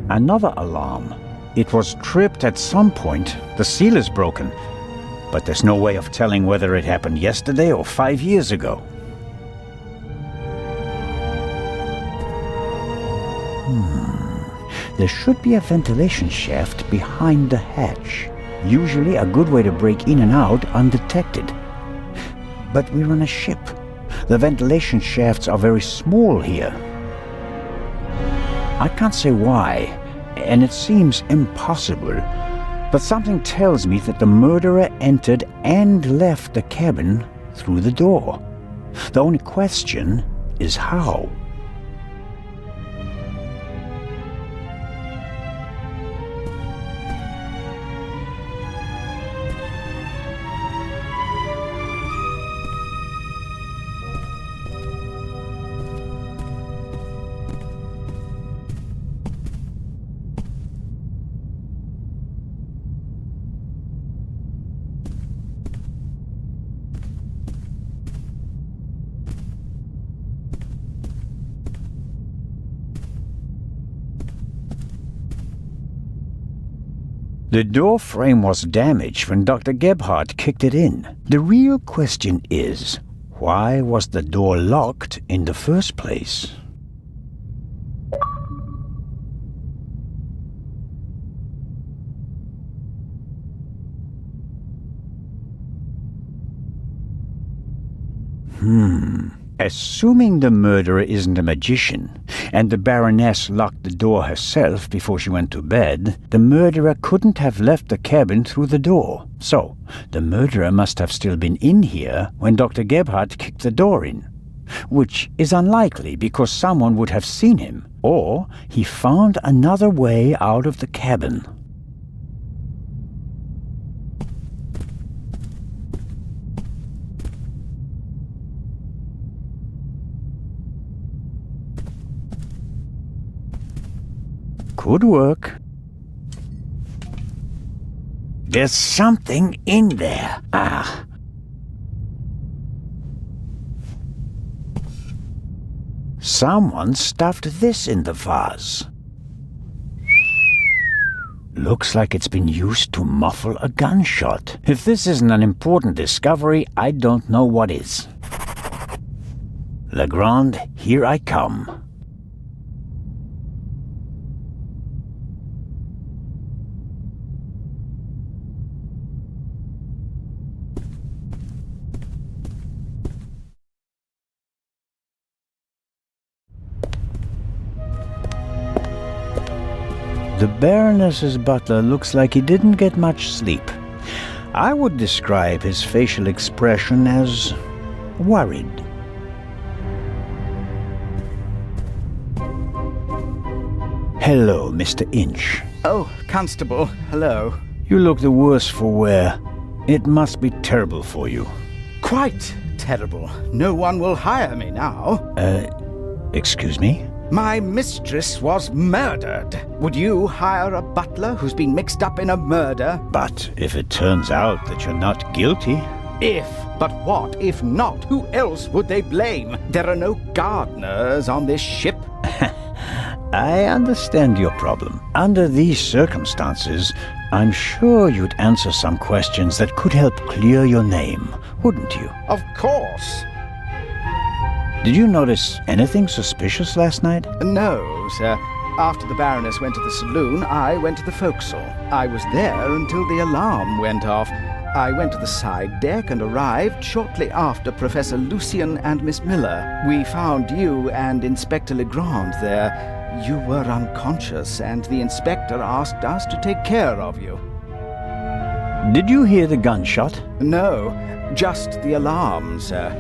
Another alarm. It was tripped at some point. The seal is broken, but there's no way of telling whether it happened yesterday or 5 years ago. There should be a ventilation shaft behind the hatch. Usually a good way to break in and out undetected. But we're on a ship. The ventilation shafts are very small here. I can't say why, and it seems impossible, but something tells me that the murderer entered and left the cabin through the door. The only question is how. The door frame was damaged when Dr. Gebhardt kicked it in. The real question is, why was the door locked in the first place? Assuming the murderer isn't a magician, and the Baroness locked the door herself before she went to bed, the murderer couldn't have left the cabin through the door. So, the murderer must have still been in here when Dr. Gebhardt kicked the door in. Which is unlikely because someone would have seen him, or he found another way out of the cabin. Could work. There's something in there. Someone stuffed this in the vase. Looks like it's been used to muffle a gunshot. If this isn't an important discovery, I don't know what is. Legrand, here I come. The Baroness's butler looks like he didn't get much sleep. I would describe his facial expression as worried. Hello, Mr. Inch.
Oh, Constable, hello.
You look the worse for wear. It must be terrible for you.
Quite terrible. No one will hire me now.
Excuse me?
My mistress was murdered. Would you hire a butler who's been mixed up in a murder?
But if it turns out that you're not guilty...
If. But what if not? Who else would they blame? There are no gardeners on this ship.
I understand your problem. Under these circumstances, I'm sure you'd answer some questions that could help clear your name, wouldn't you?
Of course.
Did you notice anything suspicious last night?
No, sir. After the Baroness went to the saloon, I went to the forecastle. I was there until the alarm went off. I went to the side deck and arrived shortly after Professor Lucien and Miss Miller. We found you and Inspector Legrand there. You were unconscious, and the inspector asked us to take care of you.
Did you hear the gunshot?
No, just the alarm, sir.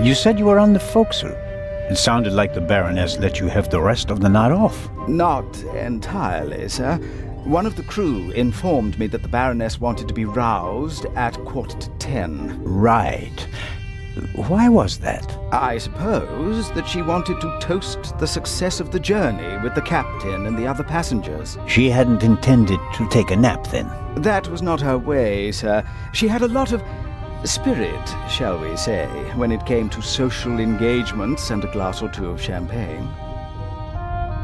You said you were on the forecastle. It sounded like the Baroness let you have the rest of the night off.
Not entirely, sir. One of the crew informed me that the Baroness wanted to be roused at 10:15.
Right. Why was that?
I suppose that she wanted to toast the success of the journey with the captain and the other passengers.
She hadn't intended to take a nap then?
That was not her way, sir. She had a lot of spirit, shall we say, when it came to social engagements and a glass or two of champagne.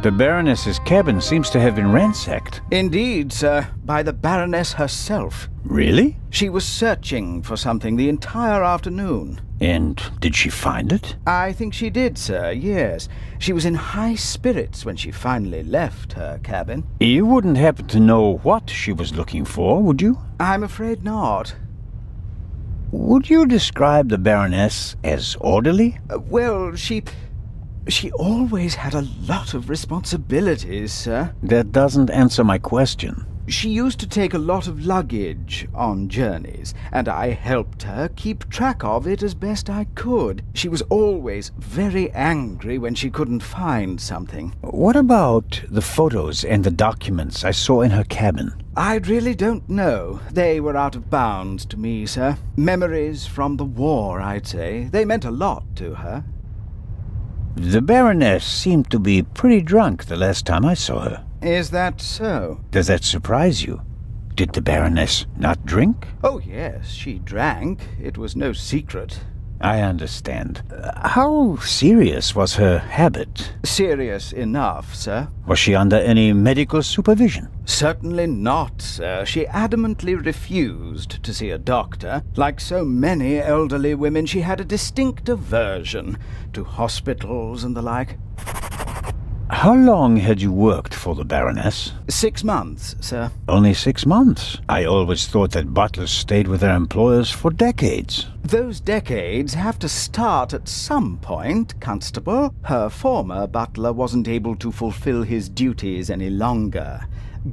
The Baroness's cabin seems to have been ransacked.
Indeed, sir, by the Baroness herself.
Really?
She was searching for something the entire afternoon.
And did she find it?
I think she did, sir, yes. She was in high spirits when she finally left her cabin.
You wouldn't happen to know what she was looking for, would you?
I'm afraid not.
Would you describe the Baroness as orderly?
Well, she always had a lot of responsibilities, sir.
That doesn't answer my question.
She used to take a lot of luggage on journeys, and I helped her keep track of it as best I could. She was always very angry when she couldn't find something.
What about the photos and the documents I saw in her cabin?
I really don't know. They were out of bounds to me, sir. Memories from the war, I'd say. They meant a lot to her.
The Baroness seemed to be pretty drunk the last time I saw her.
Is that so?
Does that surprise you? Did the Baroness not drink?
Oh, yes, she drank. It was no secret.
I understand. How serious was her habit?
Serious enough, sir.
Was she under any medical supervision?
Certainly not, sir. She adamantly refused to see a doctor. Like so many elderly women, she had a distinct aversion to hospitals and the like.
How long had you worked for the Baroness?
6 months, sir.
Only 6 months? I always thought that butlers stayed with their employers for decades.
Those decades have to start at some point, Constable. Her former butler wasn't able to fulfill his duties any longer.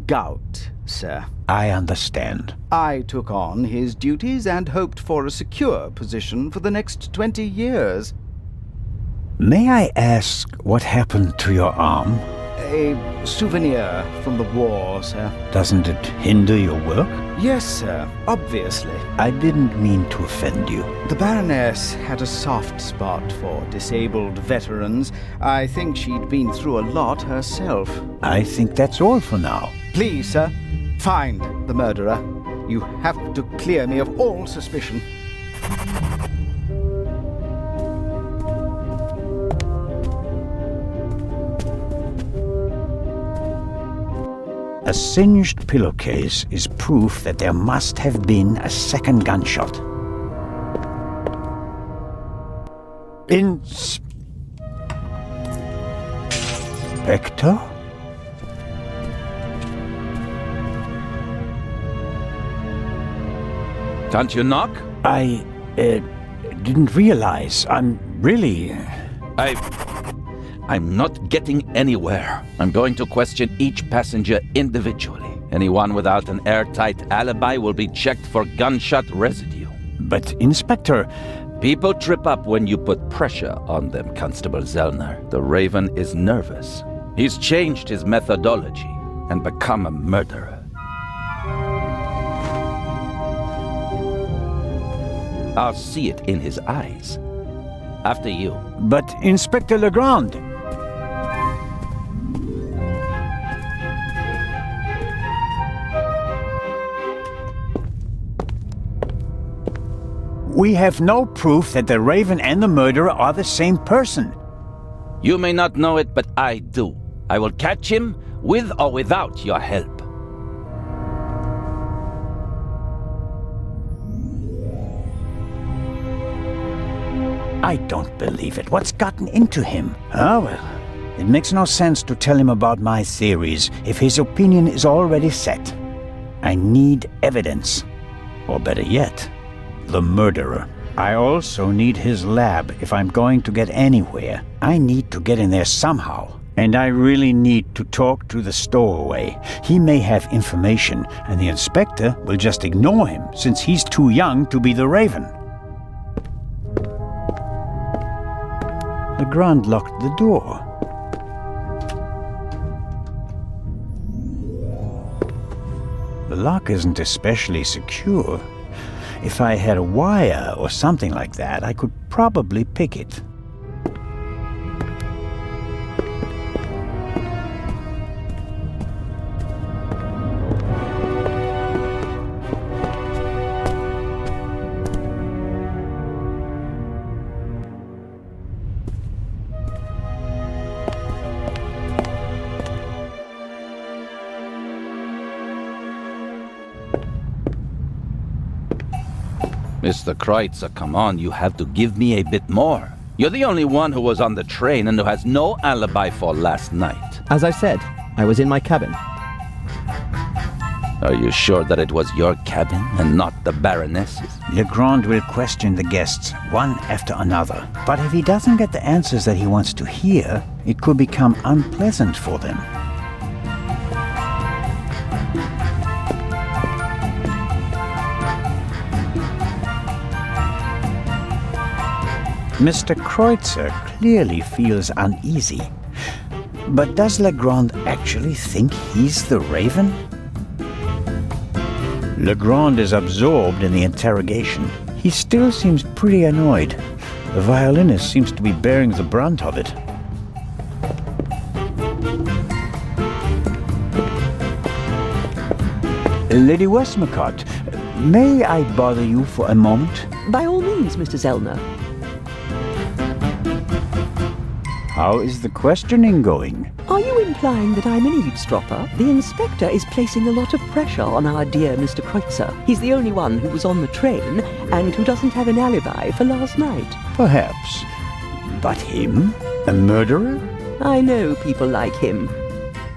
Gout, sir.
I understand.
I took on his duties and hoped for a secure position for the next 20 years.
May I ask what happened to your arm?
A souvenir from the war, sir.
Doesn't it hinder your work?
Yes, sir, obviously.
I didn't mean to offend you.
The Baroness had a soft spot for disabled veterans. I think she'd been through a lot herself.
I think that's all for now.
Please, sir, find the murderer. You have to clear me of all suspicion.
A singed pillowcase is proof that there must have been a second gunshot. Inspector?
Can't you knock?
I didn't realize. I'm
not getting anywhere. I'm going to question each passenger individually. Anyone without an airtight alibi will be checked for gunshot residue.
But, Inspector...
People trip up when you put pressure on them, Constable Zellner. The Raven is nervous. He's changed his methodology and become a murderer. I'll see it in his eyes. After you.
But, Inspector Legrand... We have no proof that the Raven and the murderer are the same person.
You may not know it, but I do. I will catch him with or without your help.
I don't believe it. What's gotten into him? Oh, well, it makes no sense to tell him about my theories if his opinion is already set. I need evidence. Or better yet, the murderer. I also need his lab if I'm going to get anywhere. I need to get in there somehow. And I really need to talk to the stowaway. He may have information, and the inspector will just ignore him, since he's too young to be the Raven. Legrand locked the door. The lock isn't especially secure. If I had a wire or something like that, I could probably pick it.
Mr. Kreutzer, come on, you have to give me a bit more. You're the only one who was on the train and who has no alibi for last night.
As I said, I was in my cabin.
Are you sure that it was your cabin and not the Baroness's?
Legrand will question the guests, one after another. But if he doesn't get the answers that he wants to hear, it could become unpleasant for them. Mr. Kreutzer clearly feels uneasy. But does Legrand actually think he's the Raven? Legrand is absorbed in the interrogation. He still seems pretty annoyed. The violinist seems to be bearing the brunt of it. Lady Westmacott, may I bother you for a moment?
By all means, Mr. Zellner.
How is the questioning going?
Are you implying that I'm an eavesdropper? The inspector is placing a lot of pressure on our dear Mr. Kreutzer. He's the only one who was on the train and who doesn't have an alibi for last night.
Perhaps. But him? A murderer?
I know people like him.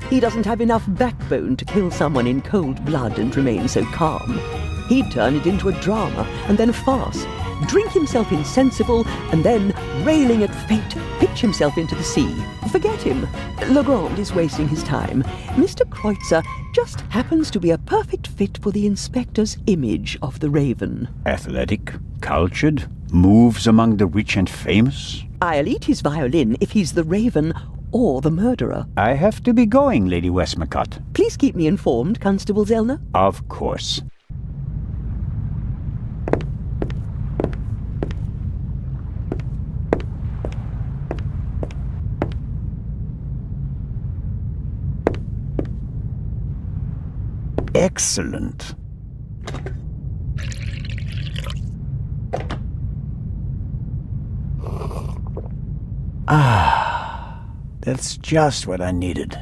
He doesn't have enough backbone to kill someone in cold blood and remain so calm. He'd turn it into a drama and then a farce. Drink himself insensible, and then, railing at fate, pitch himself into the sea. Forget him. Legrand is wasting his time. Mr. Kreutzer just happens to be a perfect fit for the inspector's image of the Raven.
Athletic, cultured, moves among the rich and famous.
I'll eat his violin if he's the Raven or the murderer.
I have to be going, Lady Westmacott.
Please keep me informed, Constable Zellner.
Of course. Excellent. Ah, that's just what I needed.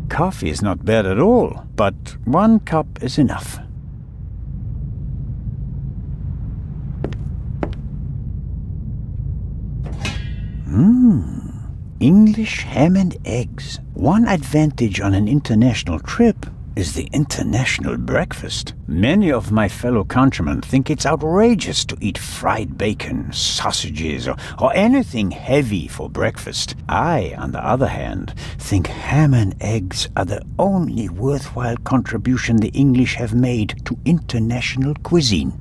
Coffee is not bad at all, but one cup is enough. English ham and eggs. One advantage on an international trip is the international breakfast. Many of my fellow countrymen think it's outrageous to eat fried bacon, sausages, or anything heavy for breakfast. I, on the other hand, think ham and eggs are the only worthwhile contribution the English have made to international cuisine.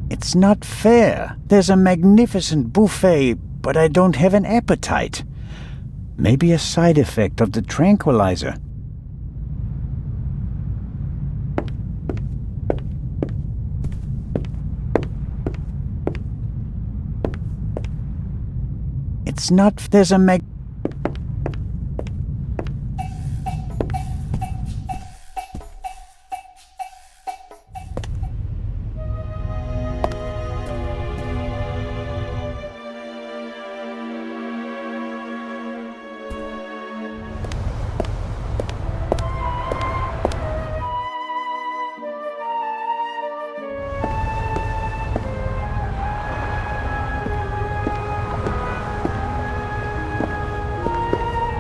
It's not fair. There's a magnificent buffet, but I don't have an appetite. Maybe a side effect of the tranquilizer. It's not... There's a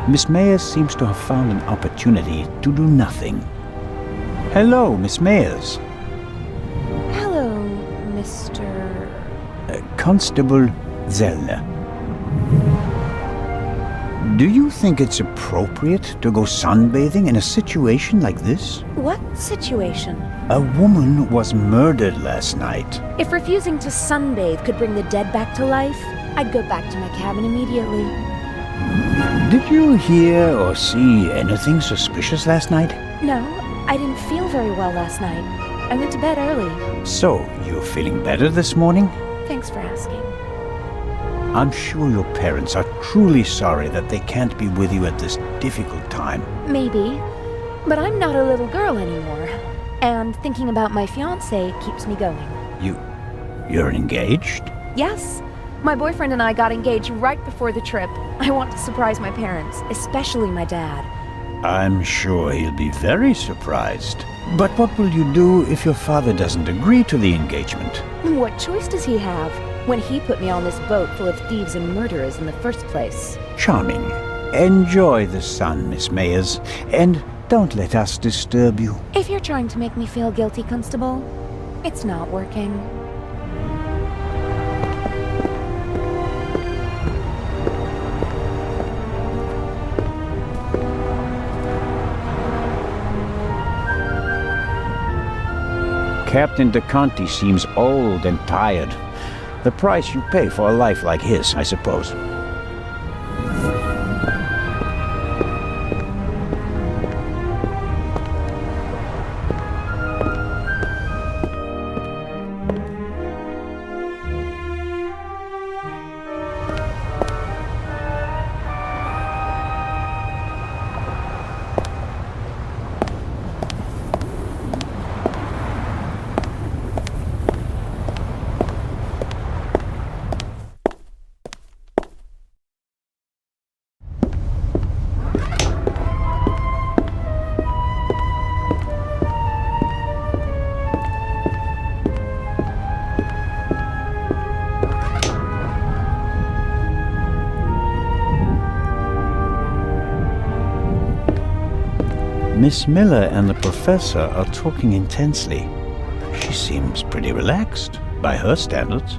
Miss Mayers seems to have found an opportunity to do nothing. Hello, Miss Mayers.
Hello, Mr.
Constable Zellner. Do you think it's appropriate to go sunbathing in a situation like this?
What situation?
A woman was murdered last night.
If refusing to sunbathe could bring the dead back to life, I'd go back to my cabin immediately.
Did you hear or see anything suspicious last night?
No, I didn't feel very well last night. I went to bed early.
So, you're feeling better this morning?
Thanks for asking.
I'm sure your parents are truly sorry that they can't be with you at this difficult time.
Maybe, but I'm not a little girl anymore. And thinking about my fiancé keeps me going.
You're engaged?
Yes. My boyfriend and I got engaged right before the trip. I want to surprise my parents, especially my dad.
I'm sure he'll be very surprised. But what will you do if your father doesn't agree to the engagement?
What choice does he have when he put me on this boat full of thieves and murderers in the first place?
Charming. Enjoy the sun, Miss Mayers, and don't let us disturb you.
If you're trying to make me feel guilty, Constable, it's not working.
Captain DeConti seems old and tired. The price you pay for a life like his, I suppose. Miss Miller and the professor are talking intensely. She seems pretty relaxed, by her standards.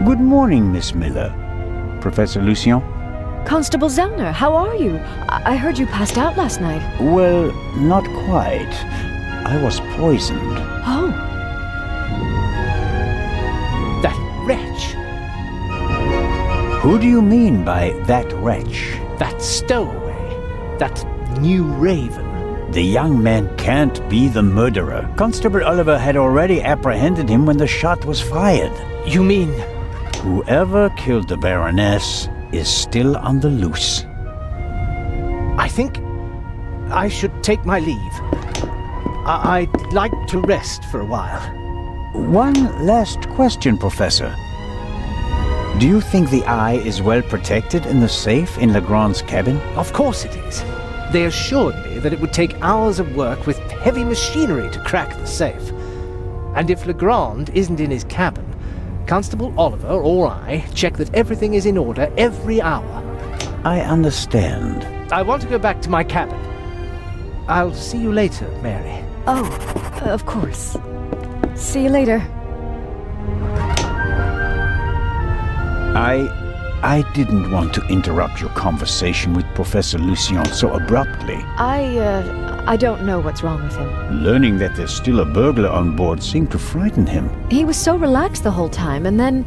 Good morning, Miss Miller. Professor Lucien?
Constable Zellner, how are you? I heard you passed out last night.
Well, not quite. I was poisoned.
Oh.
That wretch!
Who do you mean by that wretch?
That stowaway! That new raven!
The young man can't be the murderer. Constable Oliver had already apprehended him when the shot was fired.
You mean...
Whoever killed the Baroness is still on the loose.
I think I should take my leave. I'd like to rest for a while.
One last question, Professor. Do you think the eye is well protected in the safe in Legrand's cabin?
Of course it is. They assured me that it would take hours of work with heavy machinery to crack the safe. And if Legrand isn't in his cabin, Constable Oliver or I check that everything is in order every hour.
I understand.
I want to go back to my cabin. I'll see you later, Mary.
Oh, of course. See you later.
I didn't want to interrupt your conversation with Professor Lucien so abruptly.
I don't know what's wrong with him.
Learning that there's still a burglar on board seemed to frighten him.
He was so relaxed the whole time, and then...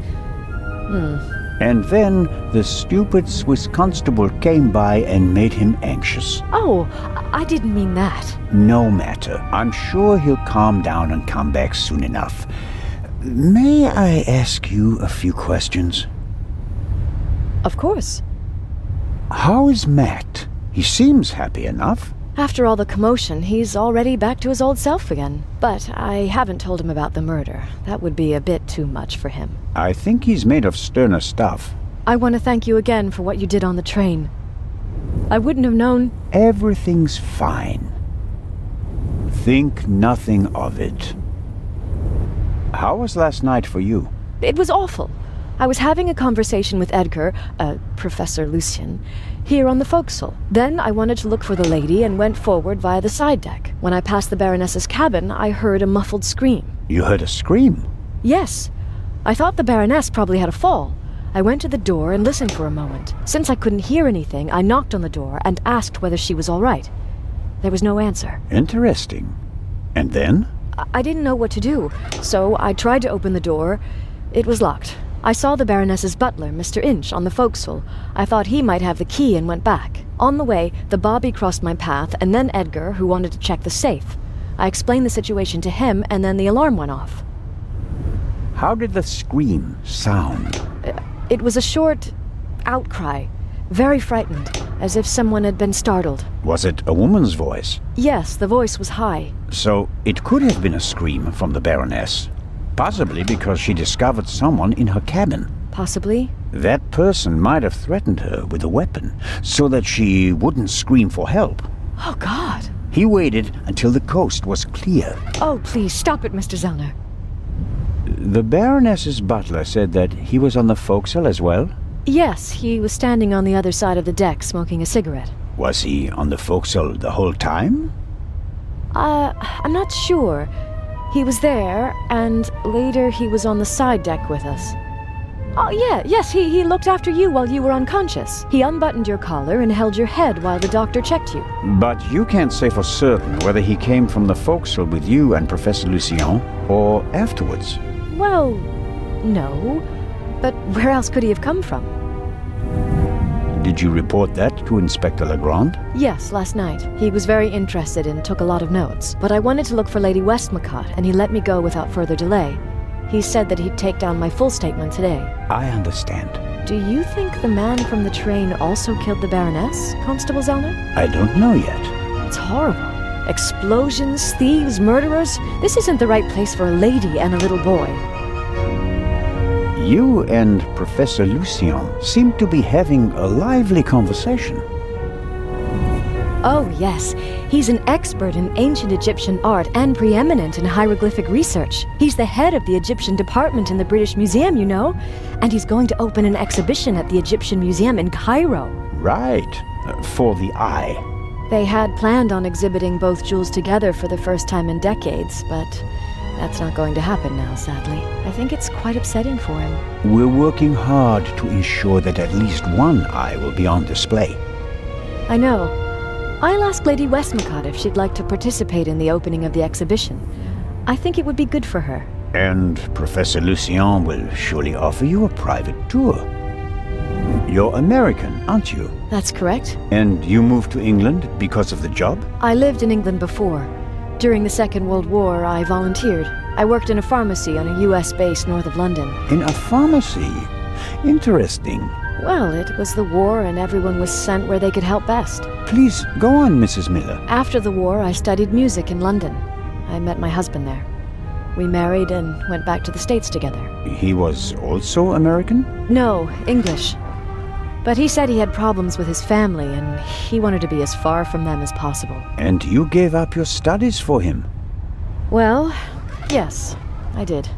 And then the stupid Swiss constable came by and made him anxious.
Oh, I didn't mean that.
No matter. I'm sure he'll calm down and come back soon enough. May I ask you a few questions?
Of course.
How is Matt? He seems happy enough.
After all the commotion, he's already back to his old self again. But I haven't told him about the murder. That would be a bit too much for him.
I think he's made of sterner stuff.
I want to thank you again for what you did on the train. I wouldn't have known...
Everything's fine. Think nothing of it. How was last night for you?
It was awful. I was having a conversation with Edgar, Professor Lucien, here on the forecastle. Then I wanted to look for the lady and went forward via the side deck. When I passed the Baroness's cabin, I heard a muffled scream.
You heard a scream?
Yes. I thought the Baroness probably had a fall. I went to the door and listened for a moment. Since I couldn't hear anything, I knocked on the door and asked whether she was all right. There was no answer.
Interesting. And then?
I didn't know what to do, so I tried to open the door. It was locked. I saw the Baroness's butler, Mr. Inch, on the forecastle. I thought he might have the key and went back. On the way, the bobby crossed my path, and then Edgar, who wanted to check the safe. I explained the situation to him, and then the alarm went off.
How did the scream sound?
It was a short outcry, very frightened, as if someone had been startled.
Was it a woman's voice?
Yes, the voice was high.
So it could have been a scream from the Baroness. Possibly because she discovered someone in her cabin.
Possibly.
That person might have threatened her with a weapon, so that she wouldn't scream for help.
Oh, God.
He waited until the coast was clear.
Oh, please, stop it, Mr. Zellner.
The Baroness's butler said that he was on the forecastle as well?
Yes, he was standing on the other side of the deck smoking a cigarette.
Was he on the forecastle the whole time?
I'm not sure. He was there, and later he was on the side deck with us. Oh, yes, he looked after you while you were unconscious. He unbuttoned your collar and held your head while the doctor checked you.
But you can't say for certain whether he came from the forecastle with you and Professor Lucien, or afterwards.
Well, no. But where else could he have come from?
Did you report that to Inspector Legrand?
Yes, last night. He was very interested and took a lot of notes. But I wanted to look for Lady Westmacott, and he let me go without further delay. He said that he'd take down my full statement today.
I understand.
Do you think the man from the train also killed the Baroness, Constable Zellner?
I don't know yet.
It's horrible. Explosions, thieves, murderers. This isn't the right place for a lady and a little boy.
You and Professor Lucien seem to be having a lively conversation.
Oh, yes. He's an expert in ancient Egyptian art and preeminent in hieroglyphic research. He's the head of the Egyptian department in the British Museum, you know. And he's going to open an exhibition at the Egyptian Museum in Cairo.
Right. For the eye.
They had planned on exhibiting both jewels together for the first time in decades, but that's not going to happen now, sadly. I think it's quite upsetting for him.
We're working hard to ensure that at least one eye will be on display.
I know. I'll ask Lady Westmacott if she'd like to participate in the opening of the exhibition. I think it would be good for her.
And Professor Lucien will surely offer you a private tour. You're American, aren't you?
That's correct.
And you moved to England because of the job?
I lived in England before. During the Second World War, I volunteered. I worked in a pharmacy on a US base north of London.
In a pharmacy? Interesting.
Well, it was the war and everyone was sent where they could help best.
Please, go on, Mrs. Miller.
After the war, I studied music in London. I met my husband there. We married and went back to the States together.
He was also American?
No, English. But he said he had problems with his family, and he wanted to be as far from them as possible.
And you gave up your studies for him?
Well, yes, I did.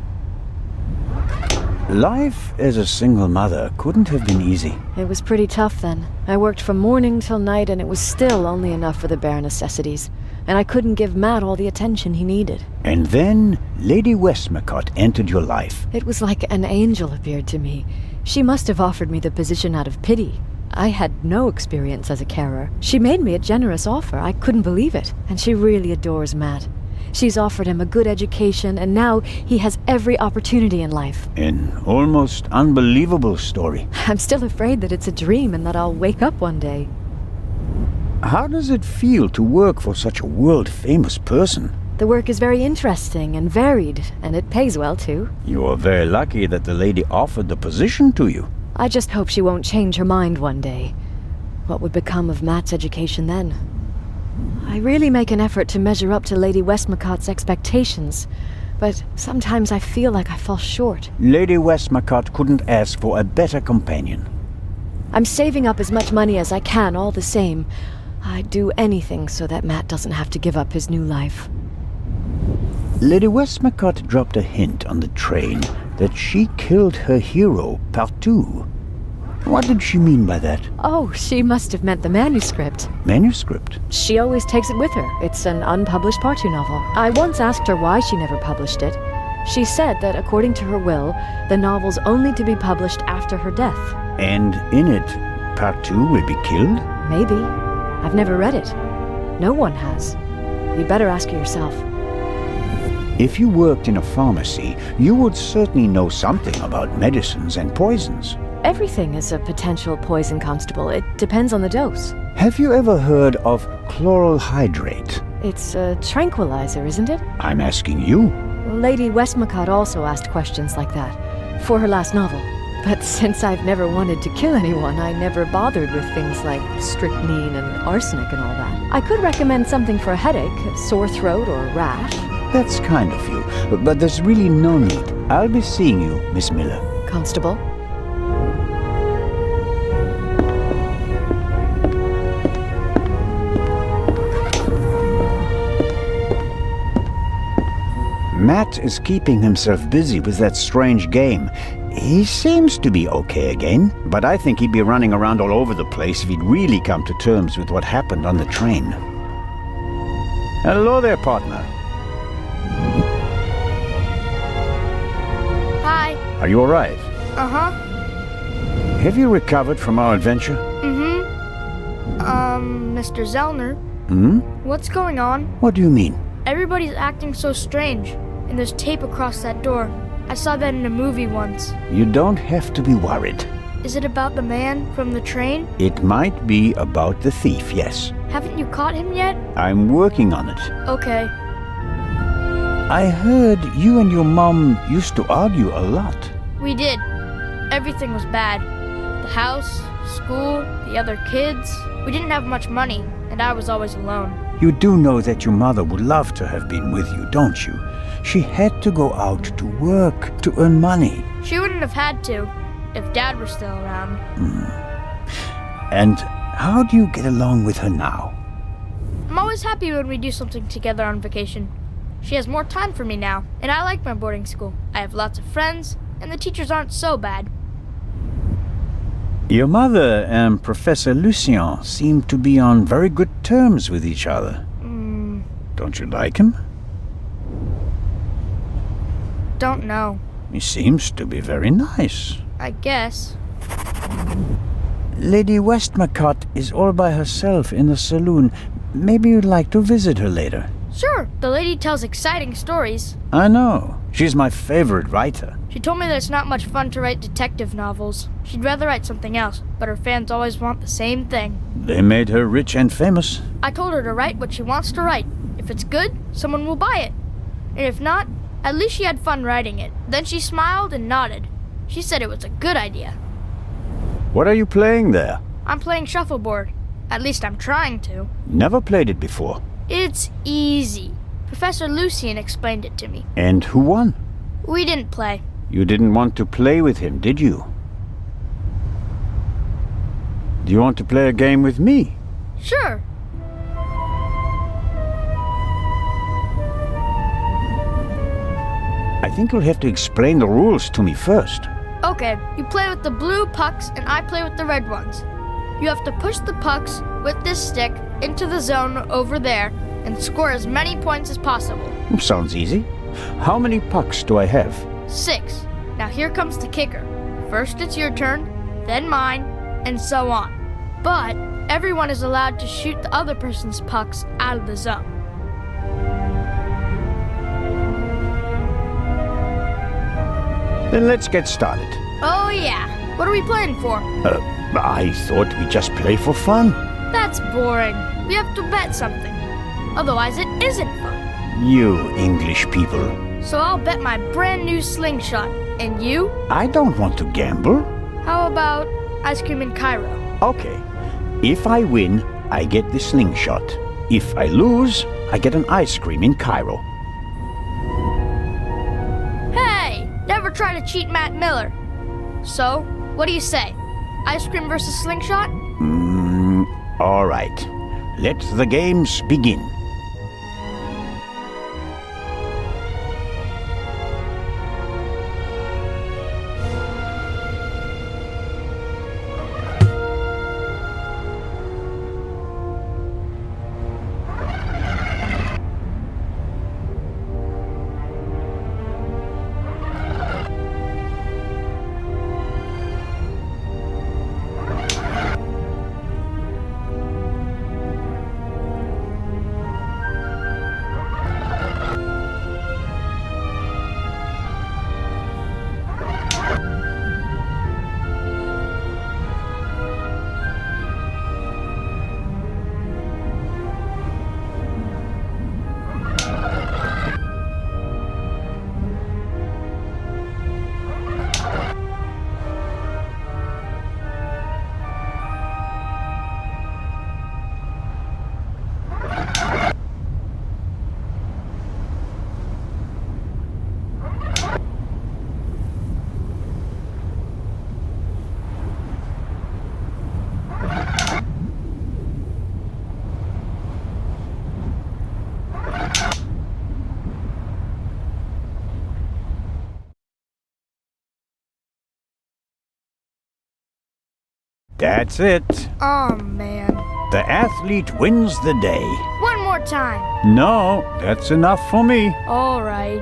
Life as a single mother couldn't have been easy.
It was pretty tough then. I worked from morning till night, and it was still only enough for the bare necessities. And I couldn't give Matt all the attention he needed.
And then Lady Westmacott entered your life.
It was like an angel appeared to me. She must have offered me the position out of pity. I had no experience as a carer. She made me a generous offer. I couldn't believe it. And she really adores Matt. She's offered him a good education, and now he has every opportunity in life.
An almost unbelievable story.
I'm still afraid that it's a dream and that I'll wake up one day.
How does it feel to work for such a world-famous person?
The work is very interesting and varied, and it pays well, too.
You are very lucky that the lady offered the position to you.
I just hope she won't change her mind one day. What would become of Matt's education then? I really make an effort to measure up to Lady Westmacott's expectations, but sometimes I feel like I fall short.
Lady Westmacott couldn't ask for a better companion.
I'm saving up as much money as I can all the same. I'd do anything so that Matt doesn't have to give up his new life.
Lady Westmacott dropped a hint on the train that she killed her hero, Partout. What did she mean by that?
Oh, she must have meant the manuscript.
Manuscript?
She always takes it with her. It's an unpublished Partout novel. I once asked her why she never published it. She said that according to her will, the novel's only to be published after her death.
And in it, Partout will be killed?
Maybe. I've never read it. No one has. You better ask her yourself.
If you worked in a pharmacy, you would certainly know something about medicines and poisons.
Everything is a potential poison, Constable. It depends on the dose.
Have you ever heard of chloral hydrate?
It's a tranquilizer, isn't it?
I'm asking you.
Lady Westmacott also asked questions like that, for her last novel. But since I've never wanted to kill anyone, I never bothered with things like strychnine and arsenic and all that. I could recommend something for a headache, a sore throat, or a rash.
That's kind of you, but there's really no need. I'll be seeing you, Miss Miller.
Constable?
Matt is keeping himself busy with that strange game. He seems to be okay again, but I think he'd be running around all over the place if he'd really come to terms with what happened on the train. Hello there, partner.
Hi.
Are you all right?
Uh-huh.
Have you recovered from our adventure?
Mr. Zellner. What's going on?
What do you mean?
Everybody's acting so strange, and there's tape across that door. I saw that in a movie once.
You don't have to be worried.
Is it about the man from the train?
It might be about the thief, yes.
Haven't you caught him yet?
I'm working on it.
Okay.
I heard you and your mom used to argue a lot.
We did. Everything was bad. The house, school, the other kids. We didn't have much money, and I was always alone.
You do know that your mother would love to have been with you, don't you? She had to go out to work to earn money.
She wouldn't have had to, if Dad were still around.
And how do you get along with her now?
I'm always happy when we do something together on vacation. She has more time for me now, and I like my boarding school. I have lots of friends, and the teachers aren't so bad.
Your mother and Professor Lucien seem to be on very good terms with each other. Don't you like him?
Don't know.
He seems to be very nice.
I guess.
Lady Westmacott is all by herself in the saloon. Maybe you'd like to visit her later.
Sure, the lady tells exciting stories.
I know. She's my favorite writer.
She told me that it's not much fun to write detective novels. She'd rather write something else, but her fans always want the same thing.
They made her rich and famous.
I told her to write what she wants to write. If it's good, someone will buy it. And if not, at least she had fun writing it. Then she smiled and nodded. She said it was a good idea.
What are you playing there?
I'm playing shuffleboard. At least I'm trying to.
Never played it before.
It's easy. Professor Lucian explained it to me.
And who won?
We didn't play.
You didn't want to play with him, did you? Do you want to play a game with me?
Sure.
I think you'll have to explain the rules to me first.
Okay, you play with the blue pucks and I play with the red ones. You have to push the pucks with this stick into the zone over there and score as many points as possible.
Sounds easy. How many pucks do I have?
6. Now here comes the kicker. First it's your turn, then mine, and so on. But everyone is allowed to shoot the other person's pucks out of the zone.
Then let's get started.
Oh yeah, what are we playing for?
I thought we'd just play for fun.
That's boring. We have to bet something. Otherwise it isn't fun.
You English people.
So I'll bet my brand new slingshot. And you?
I don't want to gamble.
How about ice cream in Cairo?
Okay. If I win, I get the slingshot. If I lose, I get an ice cream in Cairo.
Hey! Never try to cheat Matt Miller. So, what do you say? Ice cream versus slingshot?
All right. Let the games begin. That's it.
Oh man.
The athlete wins the day.
One more time.
No, that's enough for me.
Alright.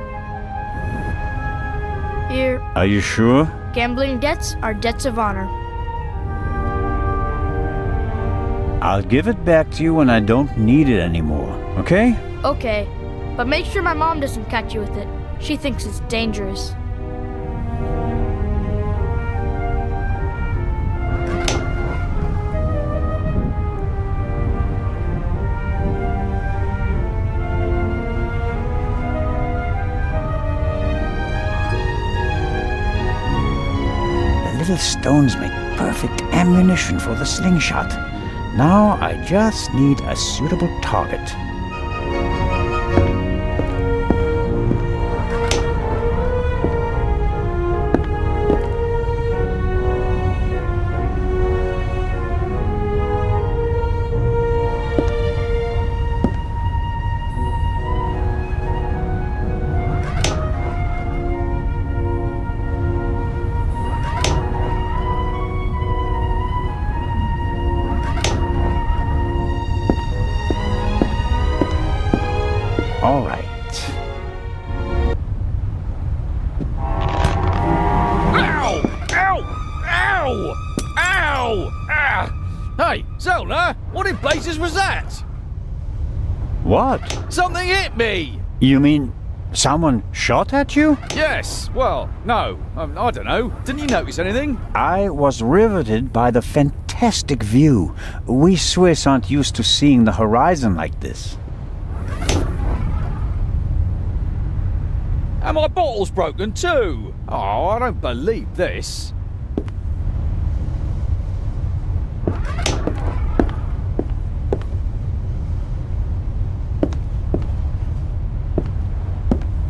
Here,
Are you sure?
gambling debts are debts of honor.
I'll give it back to you when I don't need it anymore, okay?
Okay, but make sure my mom doesn't catch you with it. She thinks it's dangerous.
The little stones make perfect ammunition for the slingshot. Now I just need a suitable target. All right.
Ow! Ow! Ow! Ow! Ah! Hey, Zola, what in blazes was that?
What?
Something hit me!
You mean someone shot at you?
Yes, well, no, I don't know. Didn't you notice anything?
I was riveted by the fantastic view. We Swiss aren't used to seeing the horizon like this.
And my bottle's broken too! Oh, I don't believe this.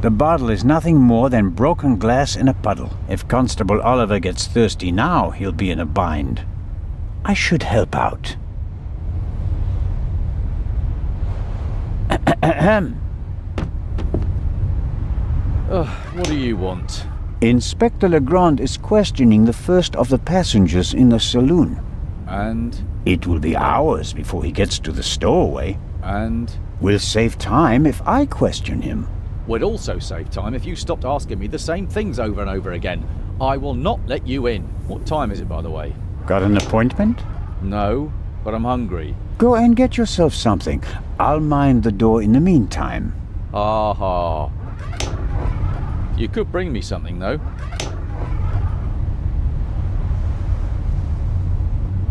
The bottle is nothing more than broken glass in a puddle. If Constable Oliver gets thirsty now, he'll be in a bind. I should help out.
What do you want?
Inspector Legrand is questioning the first of the passengers in the saloon.
And?
It will be hours before he gets to the stowaway.
And?
We'll save time if I question him.
We'd also save time if you stopped asking me the same things over and over again. I will not let you in. What time is it, by the way?
Got an appointment?
No, but I'm hungry.
Go and get yourself something. I'll mind the door in the meantime.
Aha. You could bring me something, though.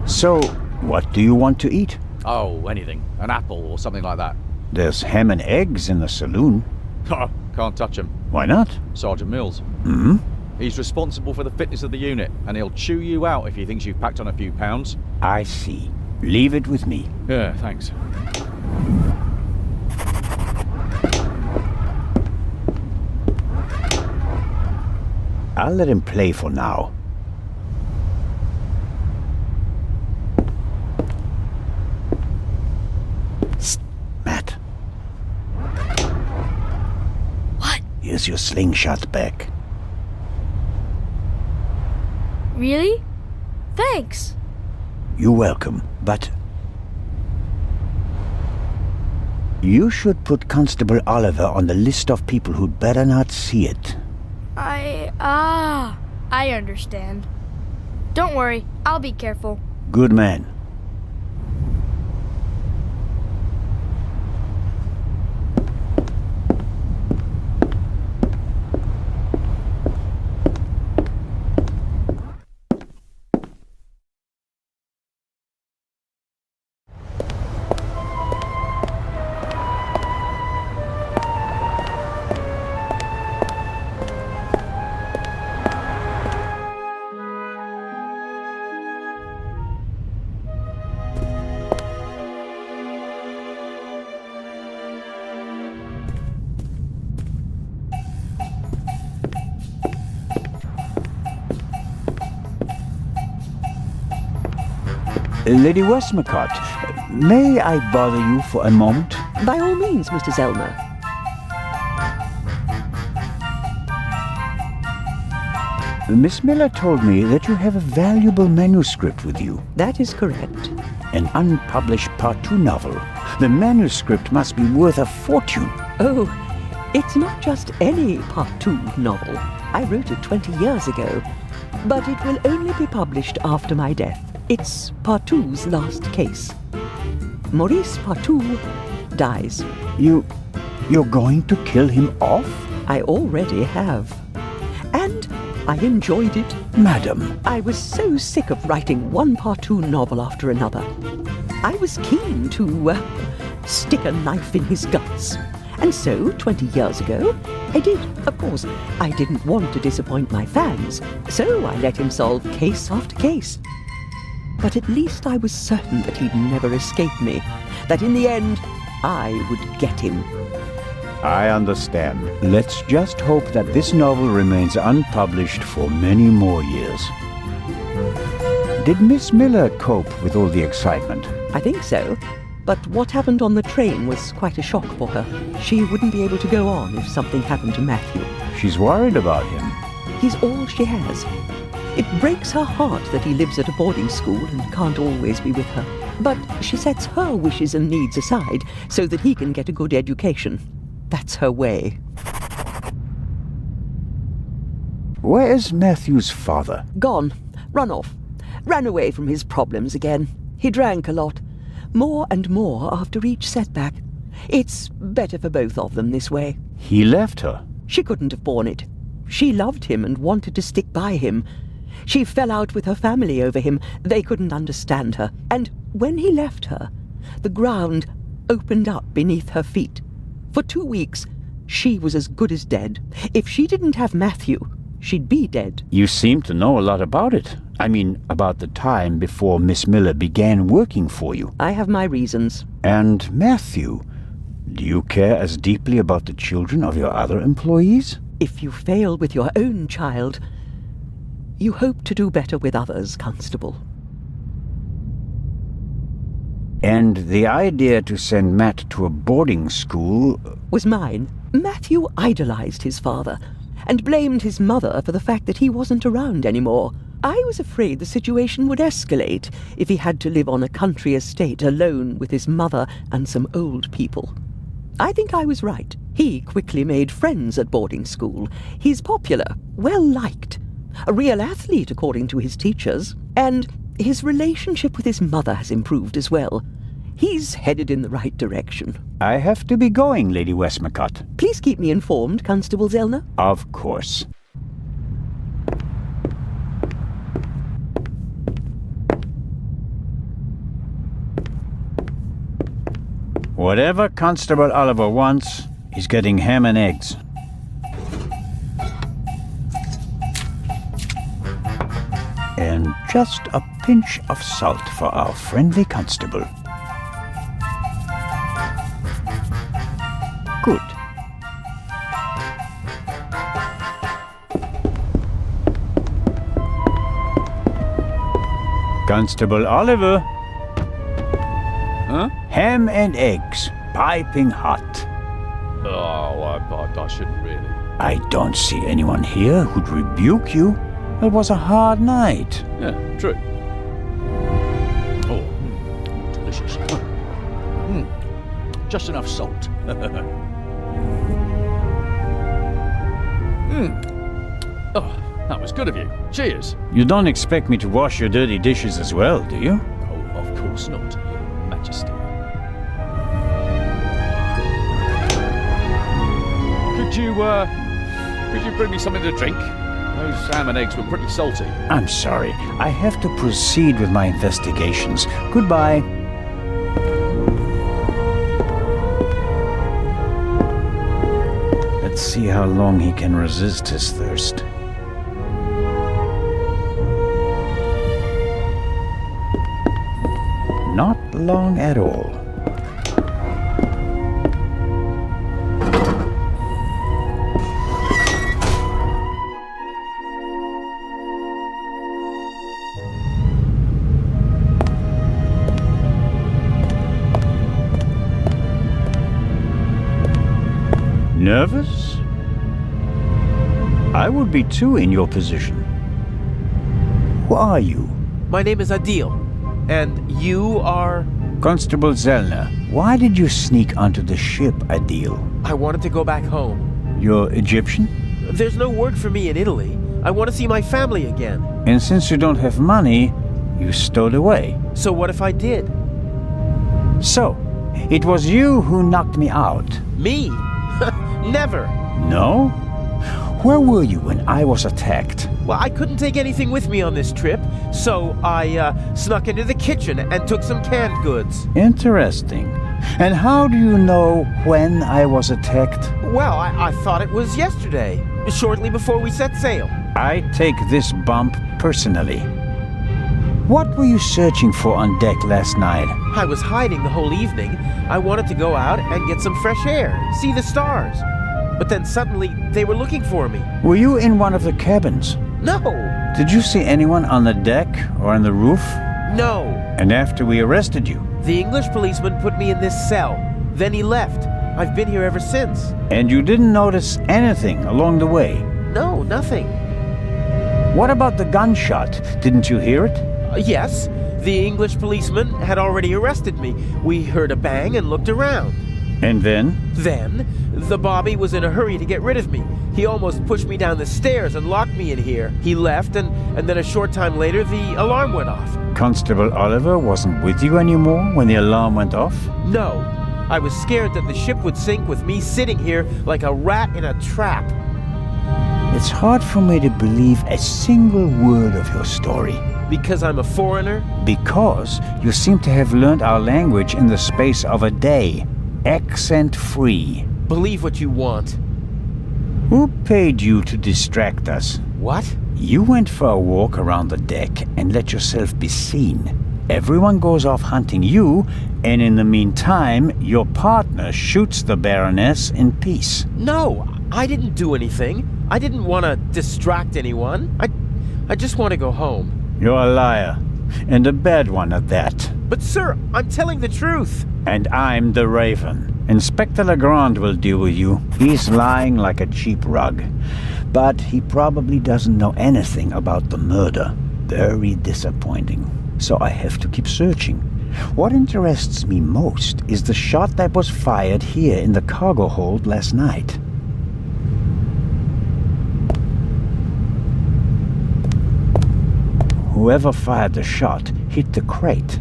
So, what do you want to eat?
Oh, anything. An apple or something like that.
There's ham and eggs in the saloon.
Can't touch him.
Why not?
Sergeant Mills.
Hmm?
He's responsible for the fitness of the unit, and he'll chew you out if he thinks you've packed on a few pounds.
I see. Leave it with me.
Yeah, thanks.
I'll let him play for now. Psst, Matt.
What?
Here's your slingshot back.
Really? Thanks.
You're welcome, but... You should put Constable Oliver on the list of people who'd better not see it.
I understand. Don't worry, I'll be careful.
Good man. Lady Westmacott, may I bother you for a moment?
By all means, Mr. Zellner.
Miss Miller told me that you have a valuable manuscript with you.
That is correct.
An unpublished Part 2 novel. The manuscript must be worth a fortune.
Oh, it's not just any Part 2 novel. I wrote it 20 years ago. But it will only be published after my death. It's Part 2's last case. Maurice Part 2 dies.
You're going to kill him off?
I already have. And I enjoyed it.
Madam.
I was so sick of writing one Part 2 novel after another. I was keen to stick a knife in his guts. And so, 20 years ago, I did. Of course, I didn't want to disappoint my fans, so I let him solve case after case. But at least I was certain that he'd never escape me, that in the end, I would get him.
I understand. Let's just hope that this novel remains unpublished for many more years. Did Miss Miller cope with all the excitement?
I think so. But what happened on the train was quite a shock for her. She wouldn't be able to go on if something happened to Matthew.
She's worried about him.
He's all she has. It breaks her heart that he lives at a boarding school and can't always be with her. But she sets her wishes and needs aside so that he can get a good education. That's her way.
Where is Matthew's father?
Gone. Run off. Ran away from his problems again. He drank a lot. More and more after each setback. It's better for both of them this way.
He left her.
She couldn't have borne it. She loved him and wanted to stick by him. She fell out with her family over him. They couldn't understand her. And when he left her, the ground opened up beneath her feet. For 2 weeks, she was as good as dead. If she didn't have Matthew, she'd be dead.
You seem to know a lot about it. I mean, about the time before Miss Miller began working for you.
I have my reasons.
And Matthew, Do you care as deeply about the children of your other employees?
If you fail with your own child, you hope to do better with others, Constable.
And the idea to send Matt to a boarding school
was mine. Matthew idolized his father and blamed his mother for the fact that he wasn't around anymore. I was afraid the situation would escalate if he had to live on a country estate alone with his mother and some old people. I think I was right. He quickly made friends at boarding school. He's popular, well-liked, a real athlete according to his teachers, and his relationship with his mother has improved as well. He's headed in the right direction.
I have to be going, Lady Westmacott.
Please keep me informed, Constable Zellner.
Of course. Whatever Constable Oliver wants, he's getting ham and eggs. And just a pinch of salt for our friendly constable. Good. Constable Oliver.
Huh?
Ham and eggs, piping hot.
Oh, I shouldn't really.
I don't see anyone here who'd rebuke you. It was a hard night.
Yeah, true. Oh, delicious. Just enough salt. Oh, that was good of you. Cheers.
You don't expect me to wash your dirty dishes as well, do you?
Oh, of course not, Your Majesty. Could you bring me something to drink? Those ham and eggs were pretty salty.
I'm sorry. I have to proceed with my investigations. Goodbye. Let's see how long he can resist his thirst. Not long at all. Nervous? I would be too in your position. Who are you?
My name is Adil, and you are...
Constable Zellner. Why did you sneak onto the ship, Adil?
I wanted to go back home.
You're Egyptian?
There's no work for me in Italy. I want to see my family again.
And since you don't have money, you stowed away.
So what if I did?
So, it was you who knocked me out.
Me? Never.
No? Where were you when I was attacked?
Well, I couldn't take anything with me on this trip, so I snuck into the kitchen and took some canned goods.
Interesting. And how do you know when I was attacked?
Well, I thought it was yesterday, shortly before we set sail.
I take this bump personally. What were you searching for on deck last night?
I was hiding the whole evening. I wanted to go out and get some fresh air, see the stars. But then suddenly, they were looking for me.
Were you in one of the cabins?
No.
Did you see anyone on the deck or on the roof?
No.
And after we arrested you?
The English policeman put me in this cell. Then he left. I've been here ever since.
And you didn't notice anything along the way?
No, nothing.
What about the gunshot? Didn't you hear it?
Yes. The English policeman had already arrested me. We heard a bang and looked around.
And then?
Then, the Bobby was in a hurry to get rid of me. He almost pushed me down the stairs and locked me in here. He left, and then a short time later, the alarm went off.
Constable Oliver wasn't with you anymore when the alarm went off?
No. I was scared that the ship would sink with me sitting here like a rat in a trap.
It's hard for me to believe a single word of your story.
Because I'm a foreigner?
Because you seem to have learned our language in the space of a day. Accent-free.
Believe what you want.
Who paid you to distract us?
What?
You went for a walk around the deck and let yourself be seen. Everyone goes off hunting you, and in the meantime, your partner shoots the Baroness in peace.
No, I didn't do anything. I didn't want to distract anyone. I just want to go home.
You're a liar, and a bad one at that.
But sir, I'm telling the truth.
And I'm the Raven. Inspector Legrand will deal with you. He's lying like a cheap rug. But he probably doesn't know anything about the murder. Very disappointing. So I have to keep searching. What interests me most is the shot that was fired here in the cargo hold last night. Whoever fired the shot hit the crate.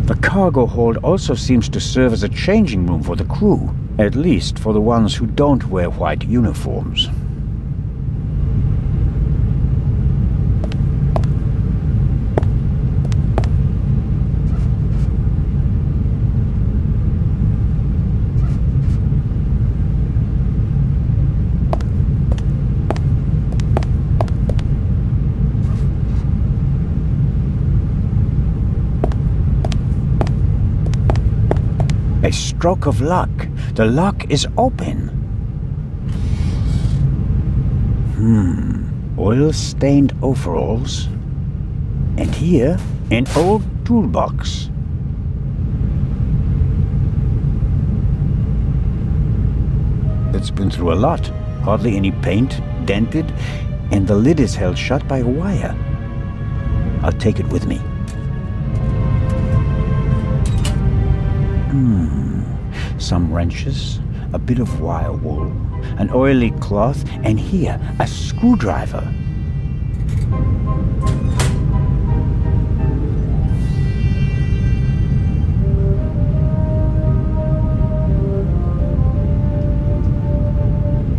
The cargo hold also seems to serve as a changing room for the crew, at least for the ones who don't wear white uniforms. A stroke of luck. The lock is open. Oil-stained overalls. And here, an old toolbox. It's been through a lot. Hardly any paint, dented, and the lid is held shut by a wire. I'll take it with me. Some wrenches, a bit of wire wool, an oily cloth, and here, a screwdriver.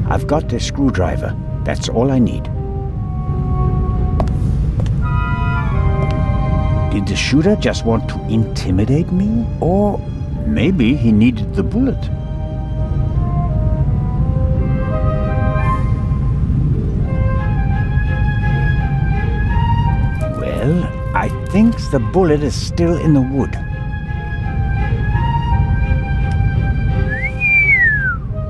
I've got the screwdriver. That's all I need. Did the shooter just want to intimidate me? Or maybe he needed the bullet? Well, I think the bullet is still in the wood.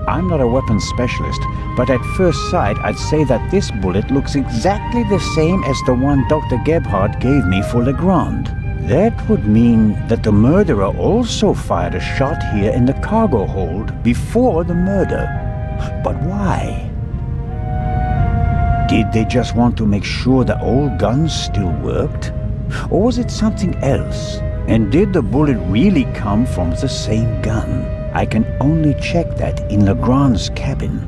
I'm not a weapons specialist, but at first sight I'd say that this bullet looks exactly the same as the one Dr. Gebhardt gave me for Legrand. That would mean that the murderer also fired a shot here in the cargo hold before the murder. But why? Did they just want to make sure the old guns still worked? Or was it something else? And did the bullet really come from the same gun? I can only check that in Legrand's cabin.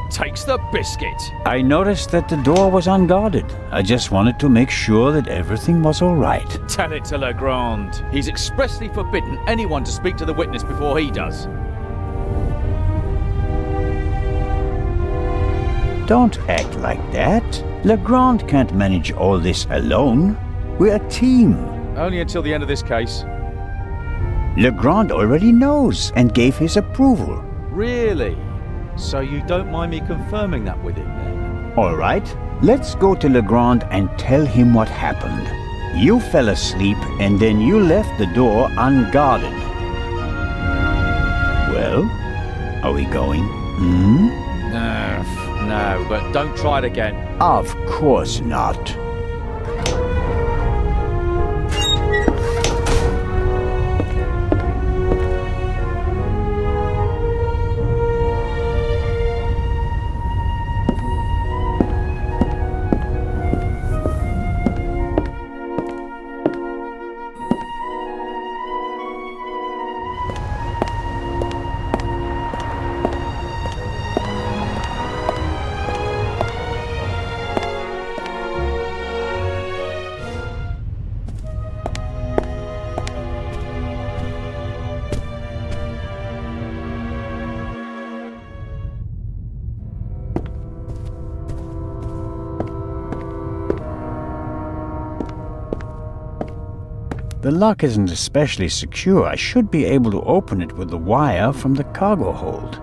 Takes the biscuit.
I noticed that the door was unguarded. I just wanted to make sure that everything was all right.
Tell it to Legrand. He's expressly forbidden anyone to speak to the witness before he does.
Don't act like that. Legrand can't manage all this alone. We're a team.
Only until the end of this case.
Legrand already knows and gave his approval.
Really? So you don't mind me confirming that with him then?
All right, let's go to Legrand and tell him what happened. You fell asleep and then you left the door unguarded. Well, are we going?
No, but don't try it again.
Of course not. The lock isn't especially secure. I should be able to open it with the wire from the cargo hold.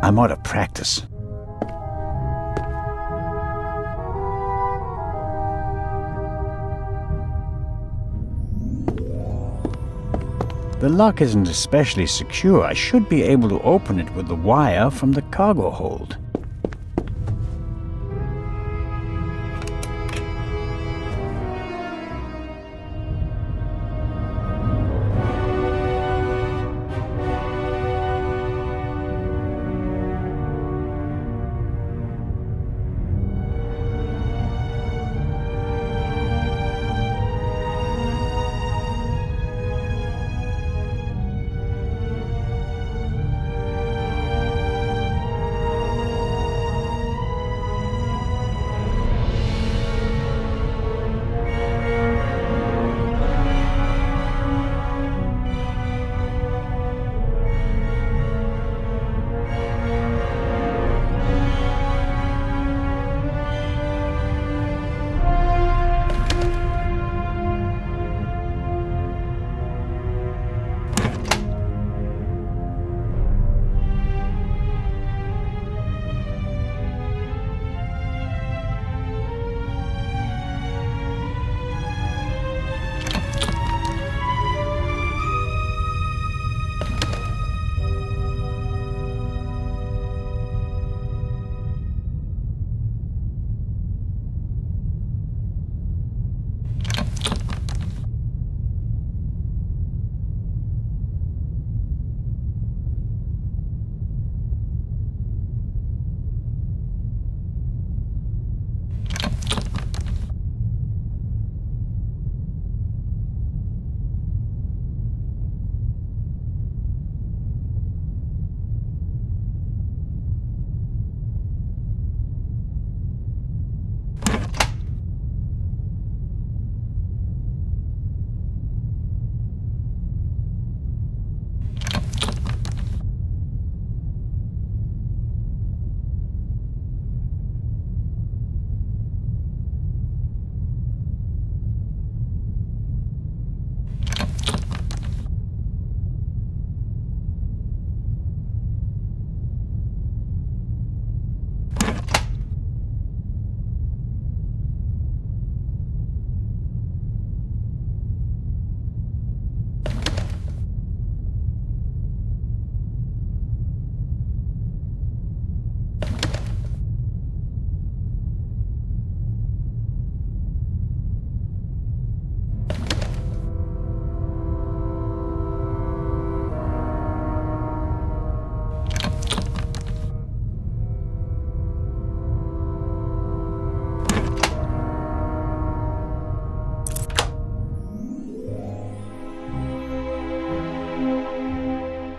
I'm out of practice. The lock isn't especially secure. I should be able to open it with the wire from the cargo hold.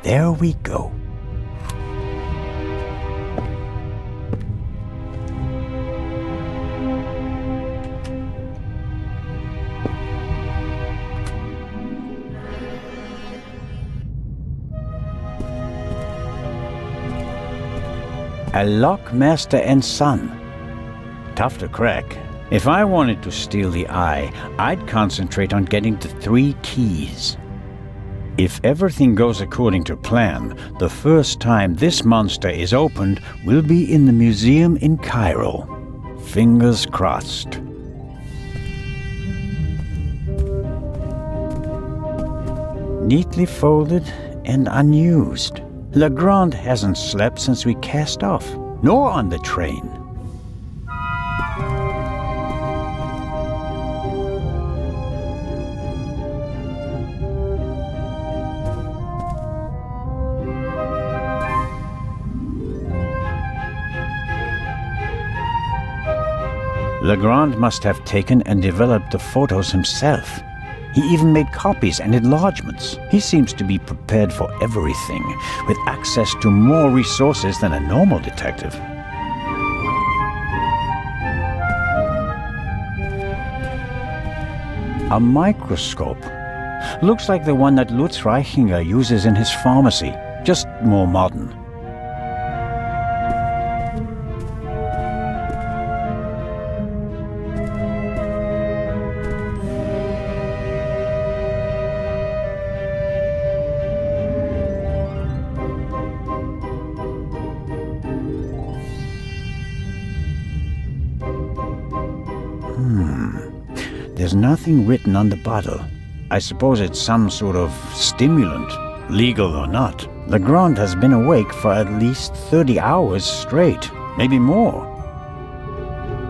There we go. A lock, master and son. Tough to crack. If I wanted to steal the eye, I'd concentrate on getting the 3 keys. If everything goes according to plan, the first time this monster is opened will be in the museum in Cairo. Fingers crossed. Neatly folded and unused. Legrand hasn't slept since we cast off, nor on the train. Legrand must have taken and developed the photos himself. He even made copies and enlargements. He seems to be prepared for everything, with access to more resources than a normal detective. A microscope. Looks like the one that Lutz Reichinger uses in his pharmacy, just more modern. There's nothing written on the bottle. I suppose it's some sort of stimulant, legal or not. Legrand has been awake for at least 30 hours straight, maybe more.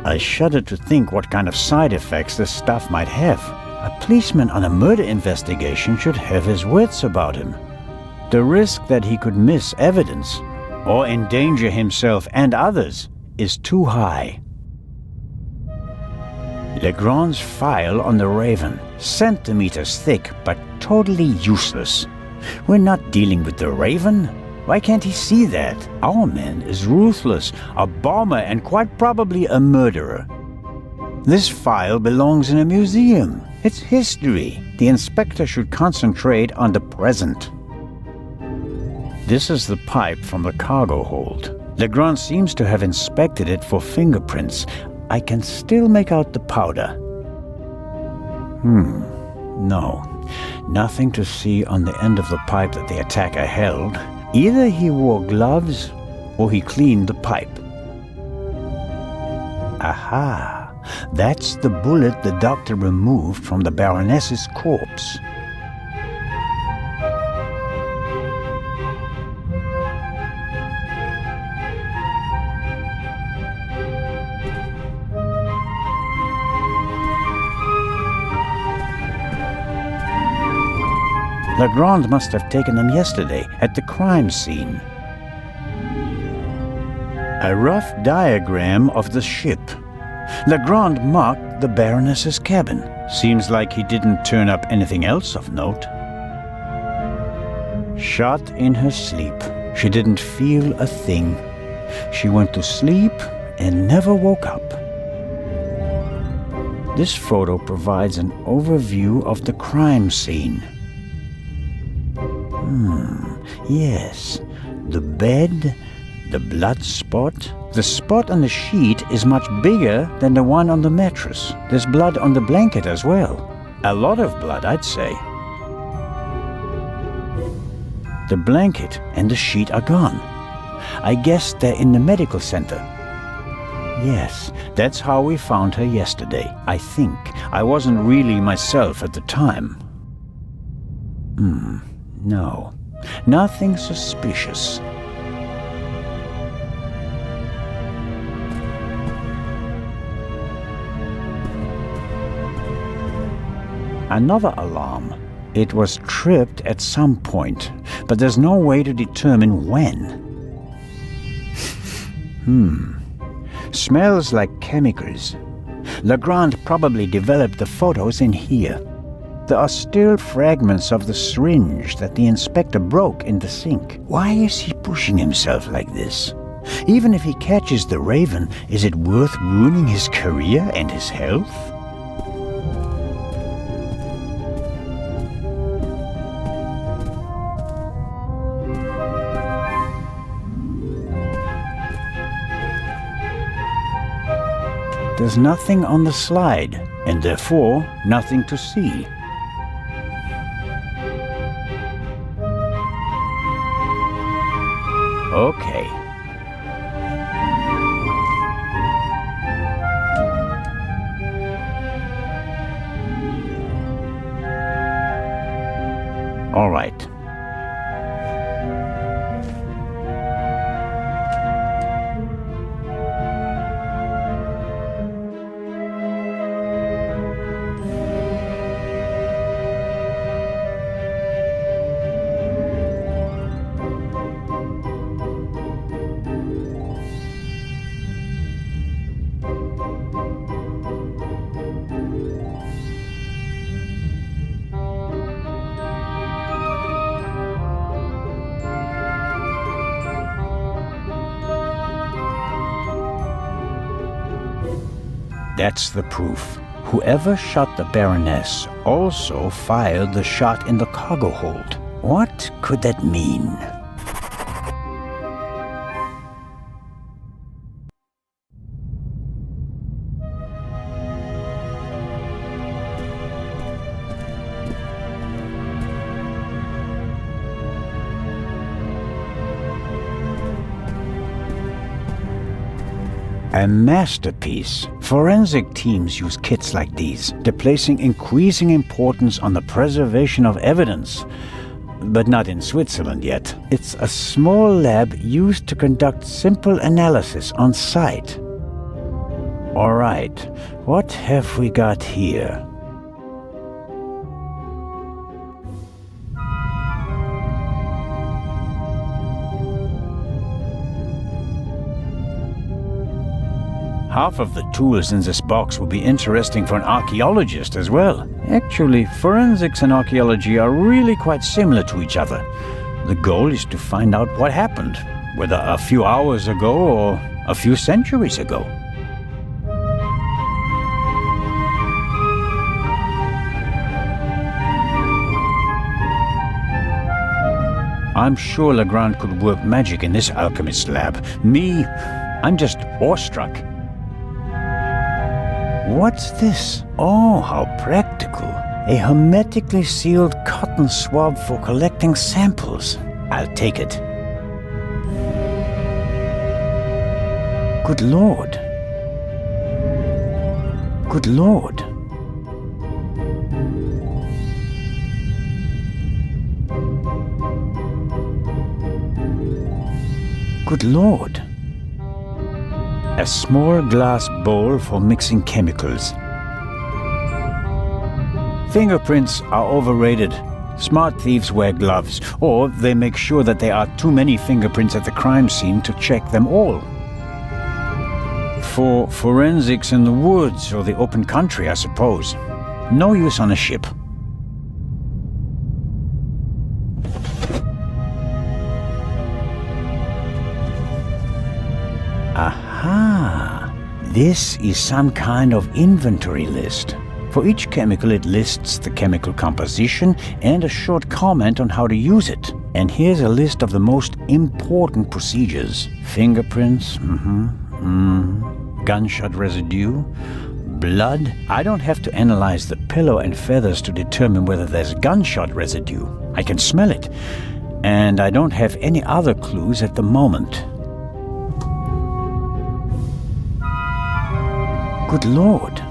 I shudder to think what kind of side effects this stuff might have. A policeman on a murder investigation should have his wits about him. The risk that he could miss evidence or endanger himself and others is too high. Legrand's file on the Raven, centimeters thick but totally useless. We're not dealing with the Raven. Why can't he see that? Our man is ruthless, a bomber, and quite probably a murderer. This file belongs in a museum. It's history. The inspector should concentrate on the present. This is the pipe from the cargo hold. Legrand seems to have inspected it for fingerprints. I can still make out the powder. No. Nothing to see on the end of the pipe that the attacker held. Either he wore gloves or he cleaned the pipe. Aha! That's the bullet the doctor removed from the Baroness's corpse. Legrand must have taken them yesterday at the crime scene. A rough diagram of the ship. Legrand marked the Baroness's cabin. Seems like he didn't turn up anything else of note. Shot in her sleep. She didn't feel a thing. She went to sleep and never woke up. This photo provides an overview of the crime scene. Yes, the bed, the blood spot. The spot on the sheet is much bigger than the one on the mattress. There's blood on the blanket as well. A lot of blood, I'd say. The blanket and the sheet are gone. I guess they're in the medical center. Yes, that's how we found her yesterday, I think. I wasn't really myself at the time. No. Nothing suspicious. Another alarm. It was tripped at some point, but there's no way to determine when. Smells like chemicals. Legrand probably developed the photos in here. There are still fragments of the syringe that the inspector broke in the sink. Why is he pushing himself like this? Even if he catches the Raven, is it worth ruining his career and his health? There's nothing on the slide, and therefore nothing to see. Okay. All right. That's the proof. Whoever shot the Baroness also fired the shot in the cargo hold. What could that mean? A masterpiece. Forensic teams use kits like these. They're placing increasing importance on the preservation of evidence. But not in Switzerland yet. It's a small lab used to conduct simple analysis on site. All right, what have we got here? Half of the tools in this box will be interesting for an archaeologist as well. Actually, forensics and archaeology are really quite similar to each other. The goal is to find out what happened, whether a few hours ago or a few centuries ago. I'm sure Legrand could work magic in this alchemist lab. Me, I'm just awestruck. What's this? Oh, how practical. A hermetically sealed cotton swab for collecting samples. I'll take it. Good Lord. Good Lord. Good Lord. A small glass bowl for mixing chemicals. Fingerprints are overrated. Smart thieves wear gloves, or they make sure that there are too many fingerprints at the crime scene to check them all. For forensics in the woods or the open country, I suppose. No use on a ship. Aha! This is some kind of inventory list. For each chemical it lists the chemical composition and a short comment on how to use it. And here's a list of the most important procedures. Fingerprints, gunshot residue, blood. I don't have to analyze the pillow and feathers to determine whether there's gunshot residue. I can smell it. And I don't have any other clues at the moment. Good Lord.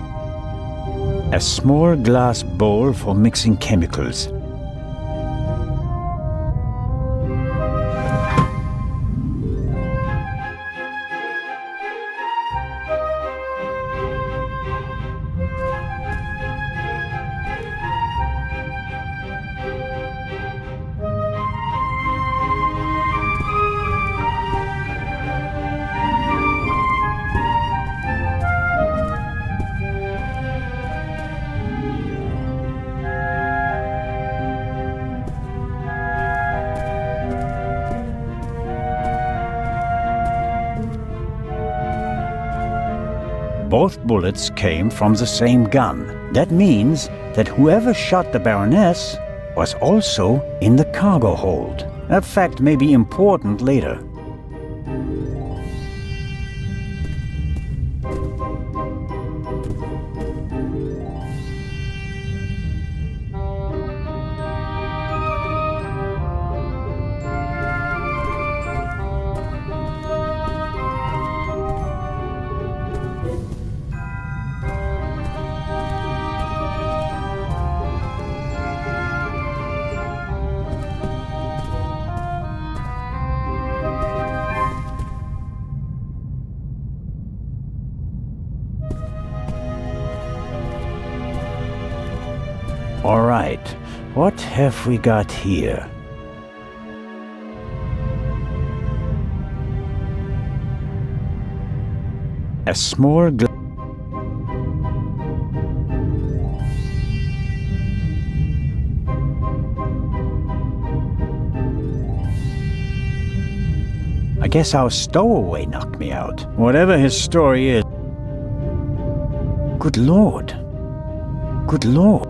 A small glass bowl for mixing chemicals. Both bullets came from the same gun. That means that whoever shot the Baroness was also in the cargo hold. That fact may be important later. All right, what have we got here? A small I guess our stowaway knocked me out. Whatever his story is. Good Lord. Good Lord.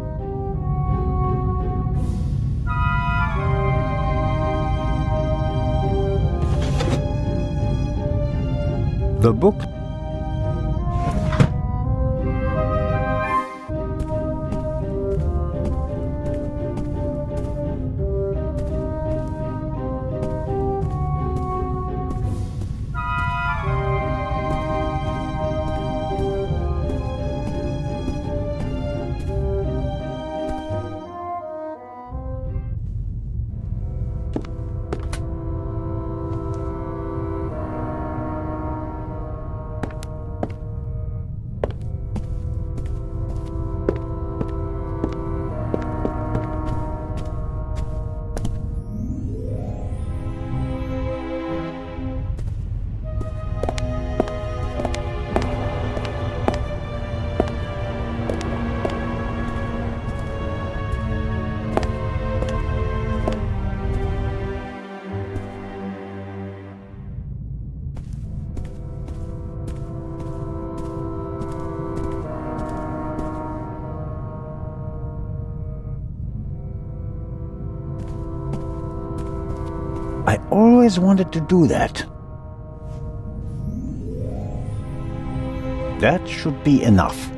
The book. I always wanted to do that. That should be enough.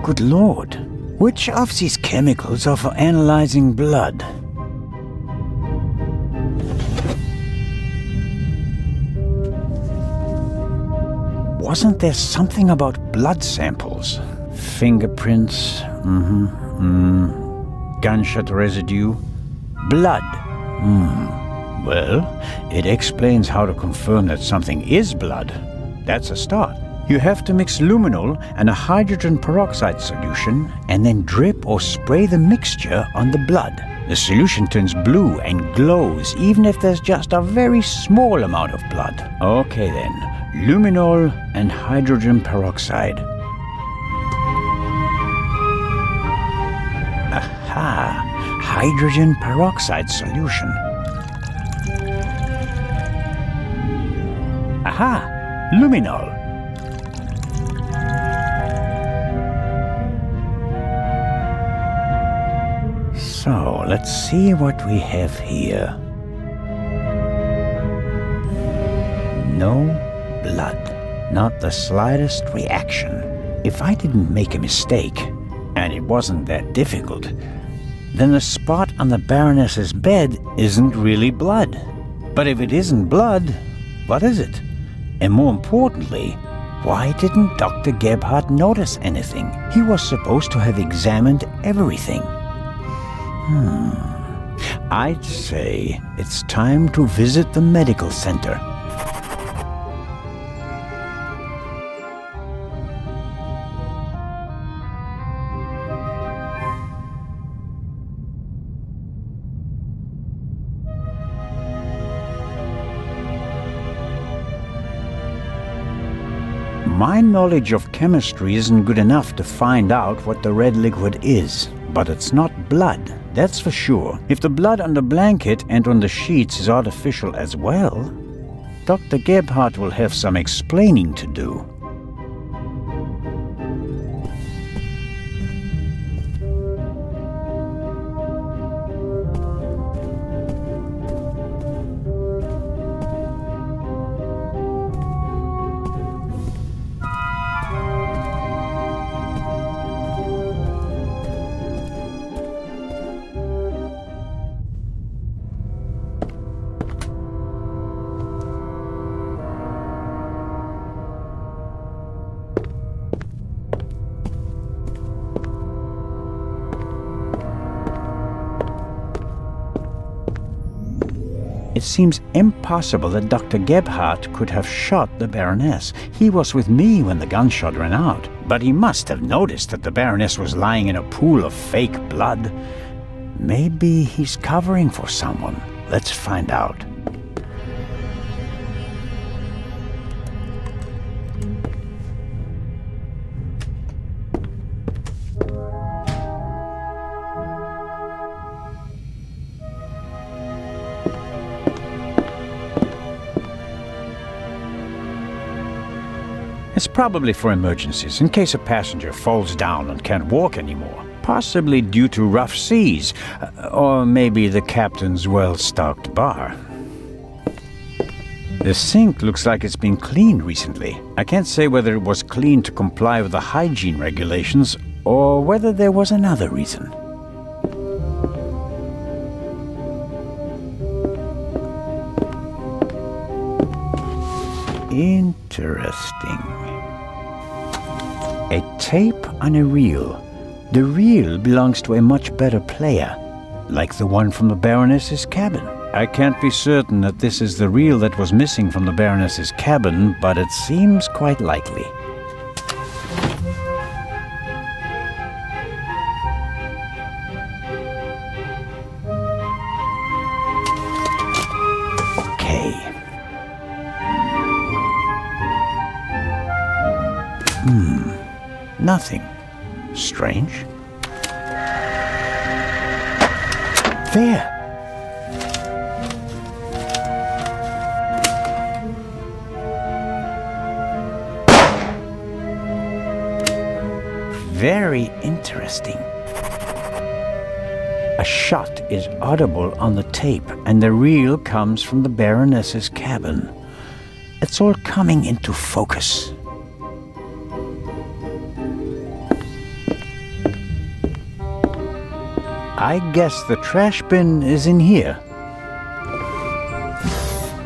Good Lord, which of these chemicals are for analyzing blood? Wasn't there something about blood samples? Fingerprints, gunshot residue, blood. Well, it explains how to confirm that something is blood. That's a start. You have to mix luminol and a hydrogen peroxide solution and then drip or spray the mixture on the blood. The solution turns blue and glows even if there's just a very small amount of blood. Okay then, luminol and hydrogen peroxide. Aha, hydrogen peroxide solution. Aha, luminol. So, let's see what we have here. No blood. Not the slightest reaction. If I didn't make a mistake, and it wasn't that difficult, then the spot on the Baroness's bed isn't really blood. But if it isn't blood, what is it? And more importantly, why didn't Dr. Gebhardt notice anything? He was supposed to have examined everything. I'd say it's time to visit the medical center. My knowledge of chemistry isn't good enough to find out what the red liquid is, but it's not blood. That's for sure. If the blood on the blanket and on the sheets is artificial as well, Dr. Gebhardt will have some explaining to do. seems impossible that Dr. Gebhardt could have shot the Baroness. He was with me when the gunshot ran out, but he must have noticed that the Baroness was lying in a pool of fake blood. Maybe he's covering for someone. Let's find out. It's probably for emergencies, in case a passenger falls down and can't walk anymore. Possibly due to rough seas, or maybe the captain's well-stocked bar. The sink looks like it's been cleaned recently. I can't say whether it was cleaned to comply with the hygiene regulations, or whether there was another reason. Interesting. A tape on a reel. The reel belongs to a much better player, like the one from the Baroness's cabin. I can't be certain that this is the reel that was missing from the Baroness's cabin, but it seems quite likely. Nothing. Strange. There! Very interesting. A shot is audible on the tape, and the reel comes from the Baroness's cabin. It's all coming into focus. I guess the trash bin is in here.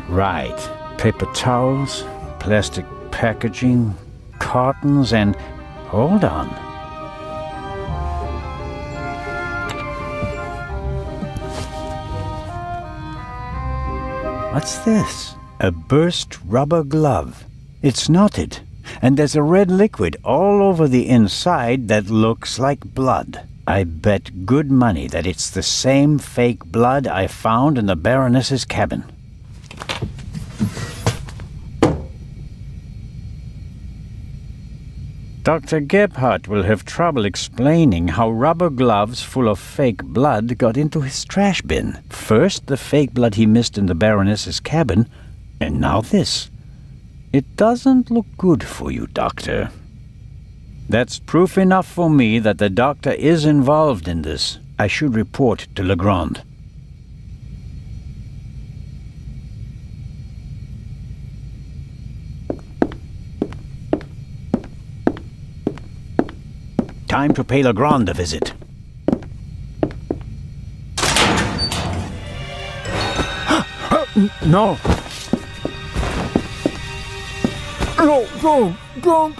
Right. Paper towels, plastic packaging, cartons, and... hold on. What's this? A burst rubber glove. It's knotted, and there's a red liquid all over the inside that looks like blood. I bet good money that it's the same fake blood I found in the Baroness's cabin. Dr. Gebhardt will have trouble explaining how rubber gloves full of fake blood got into his trash bin. First, the fake blood he missed in the Baroness's cabin, and now this. It doesn't look good for you, Doctor. That's proof enough for me that the doctor is involved in this. I should report to Legrand. Time to pay Legrand a visit. No! No, don't!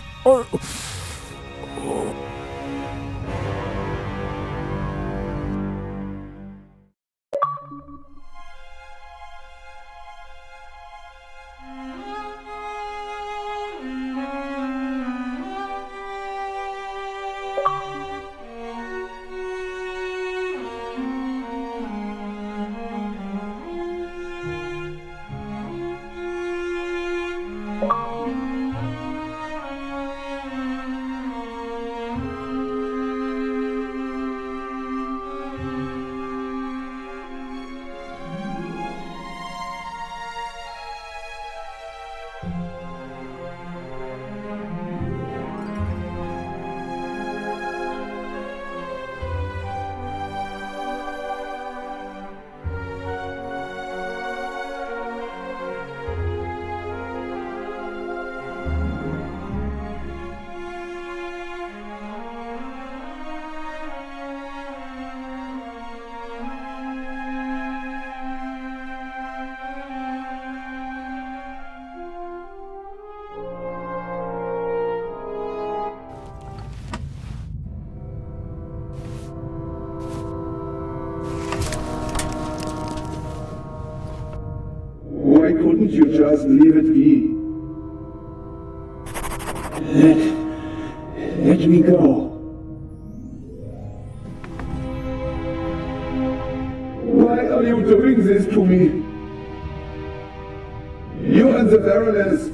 couldn't you just leave it be?
Let me go.
Why are you doing this to me? You and the Baroness.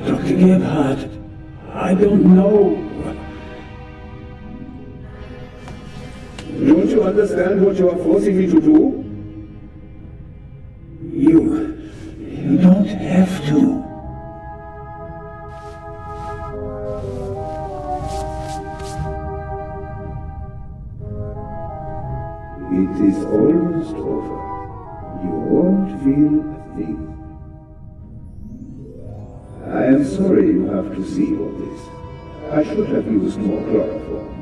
Dr. Gebhardt, I don't know.
Don't you understand what you are forcing me to do?
You don't have to.
It is almost over. You won't feel a thing. I am sorry you have to see all this. I should have used more chloroform.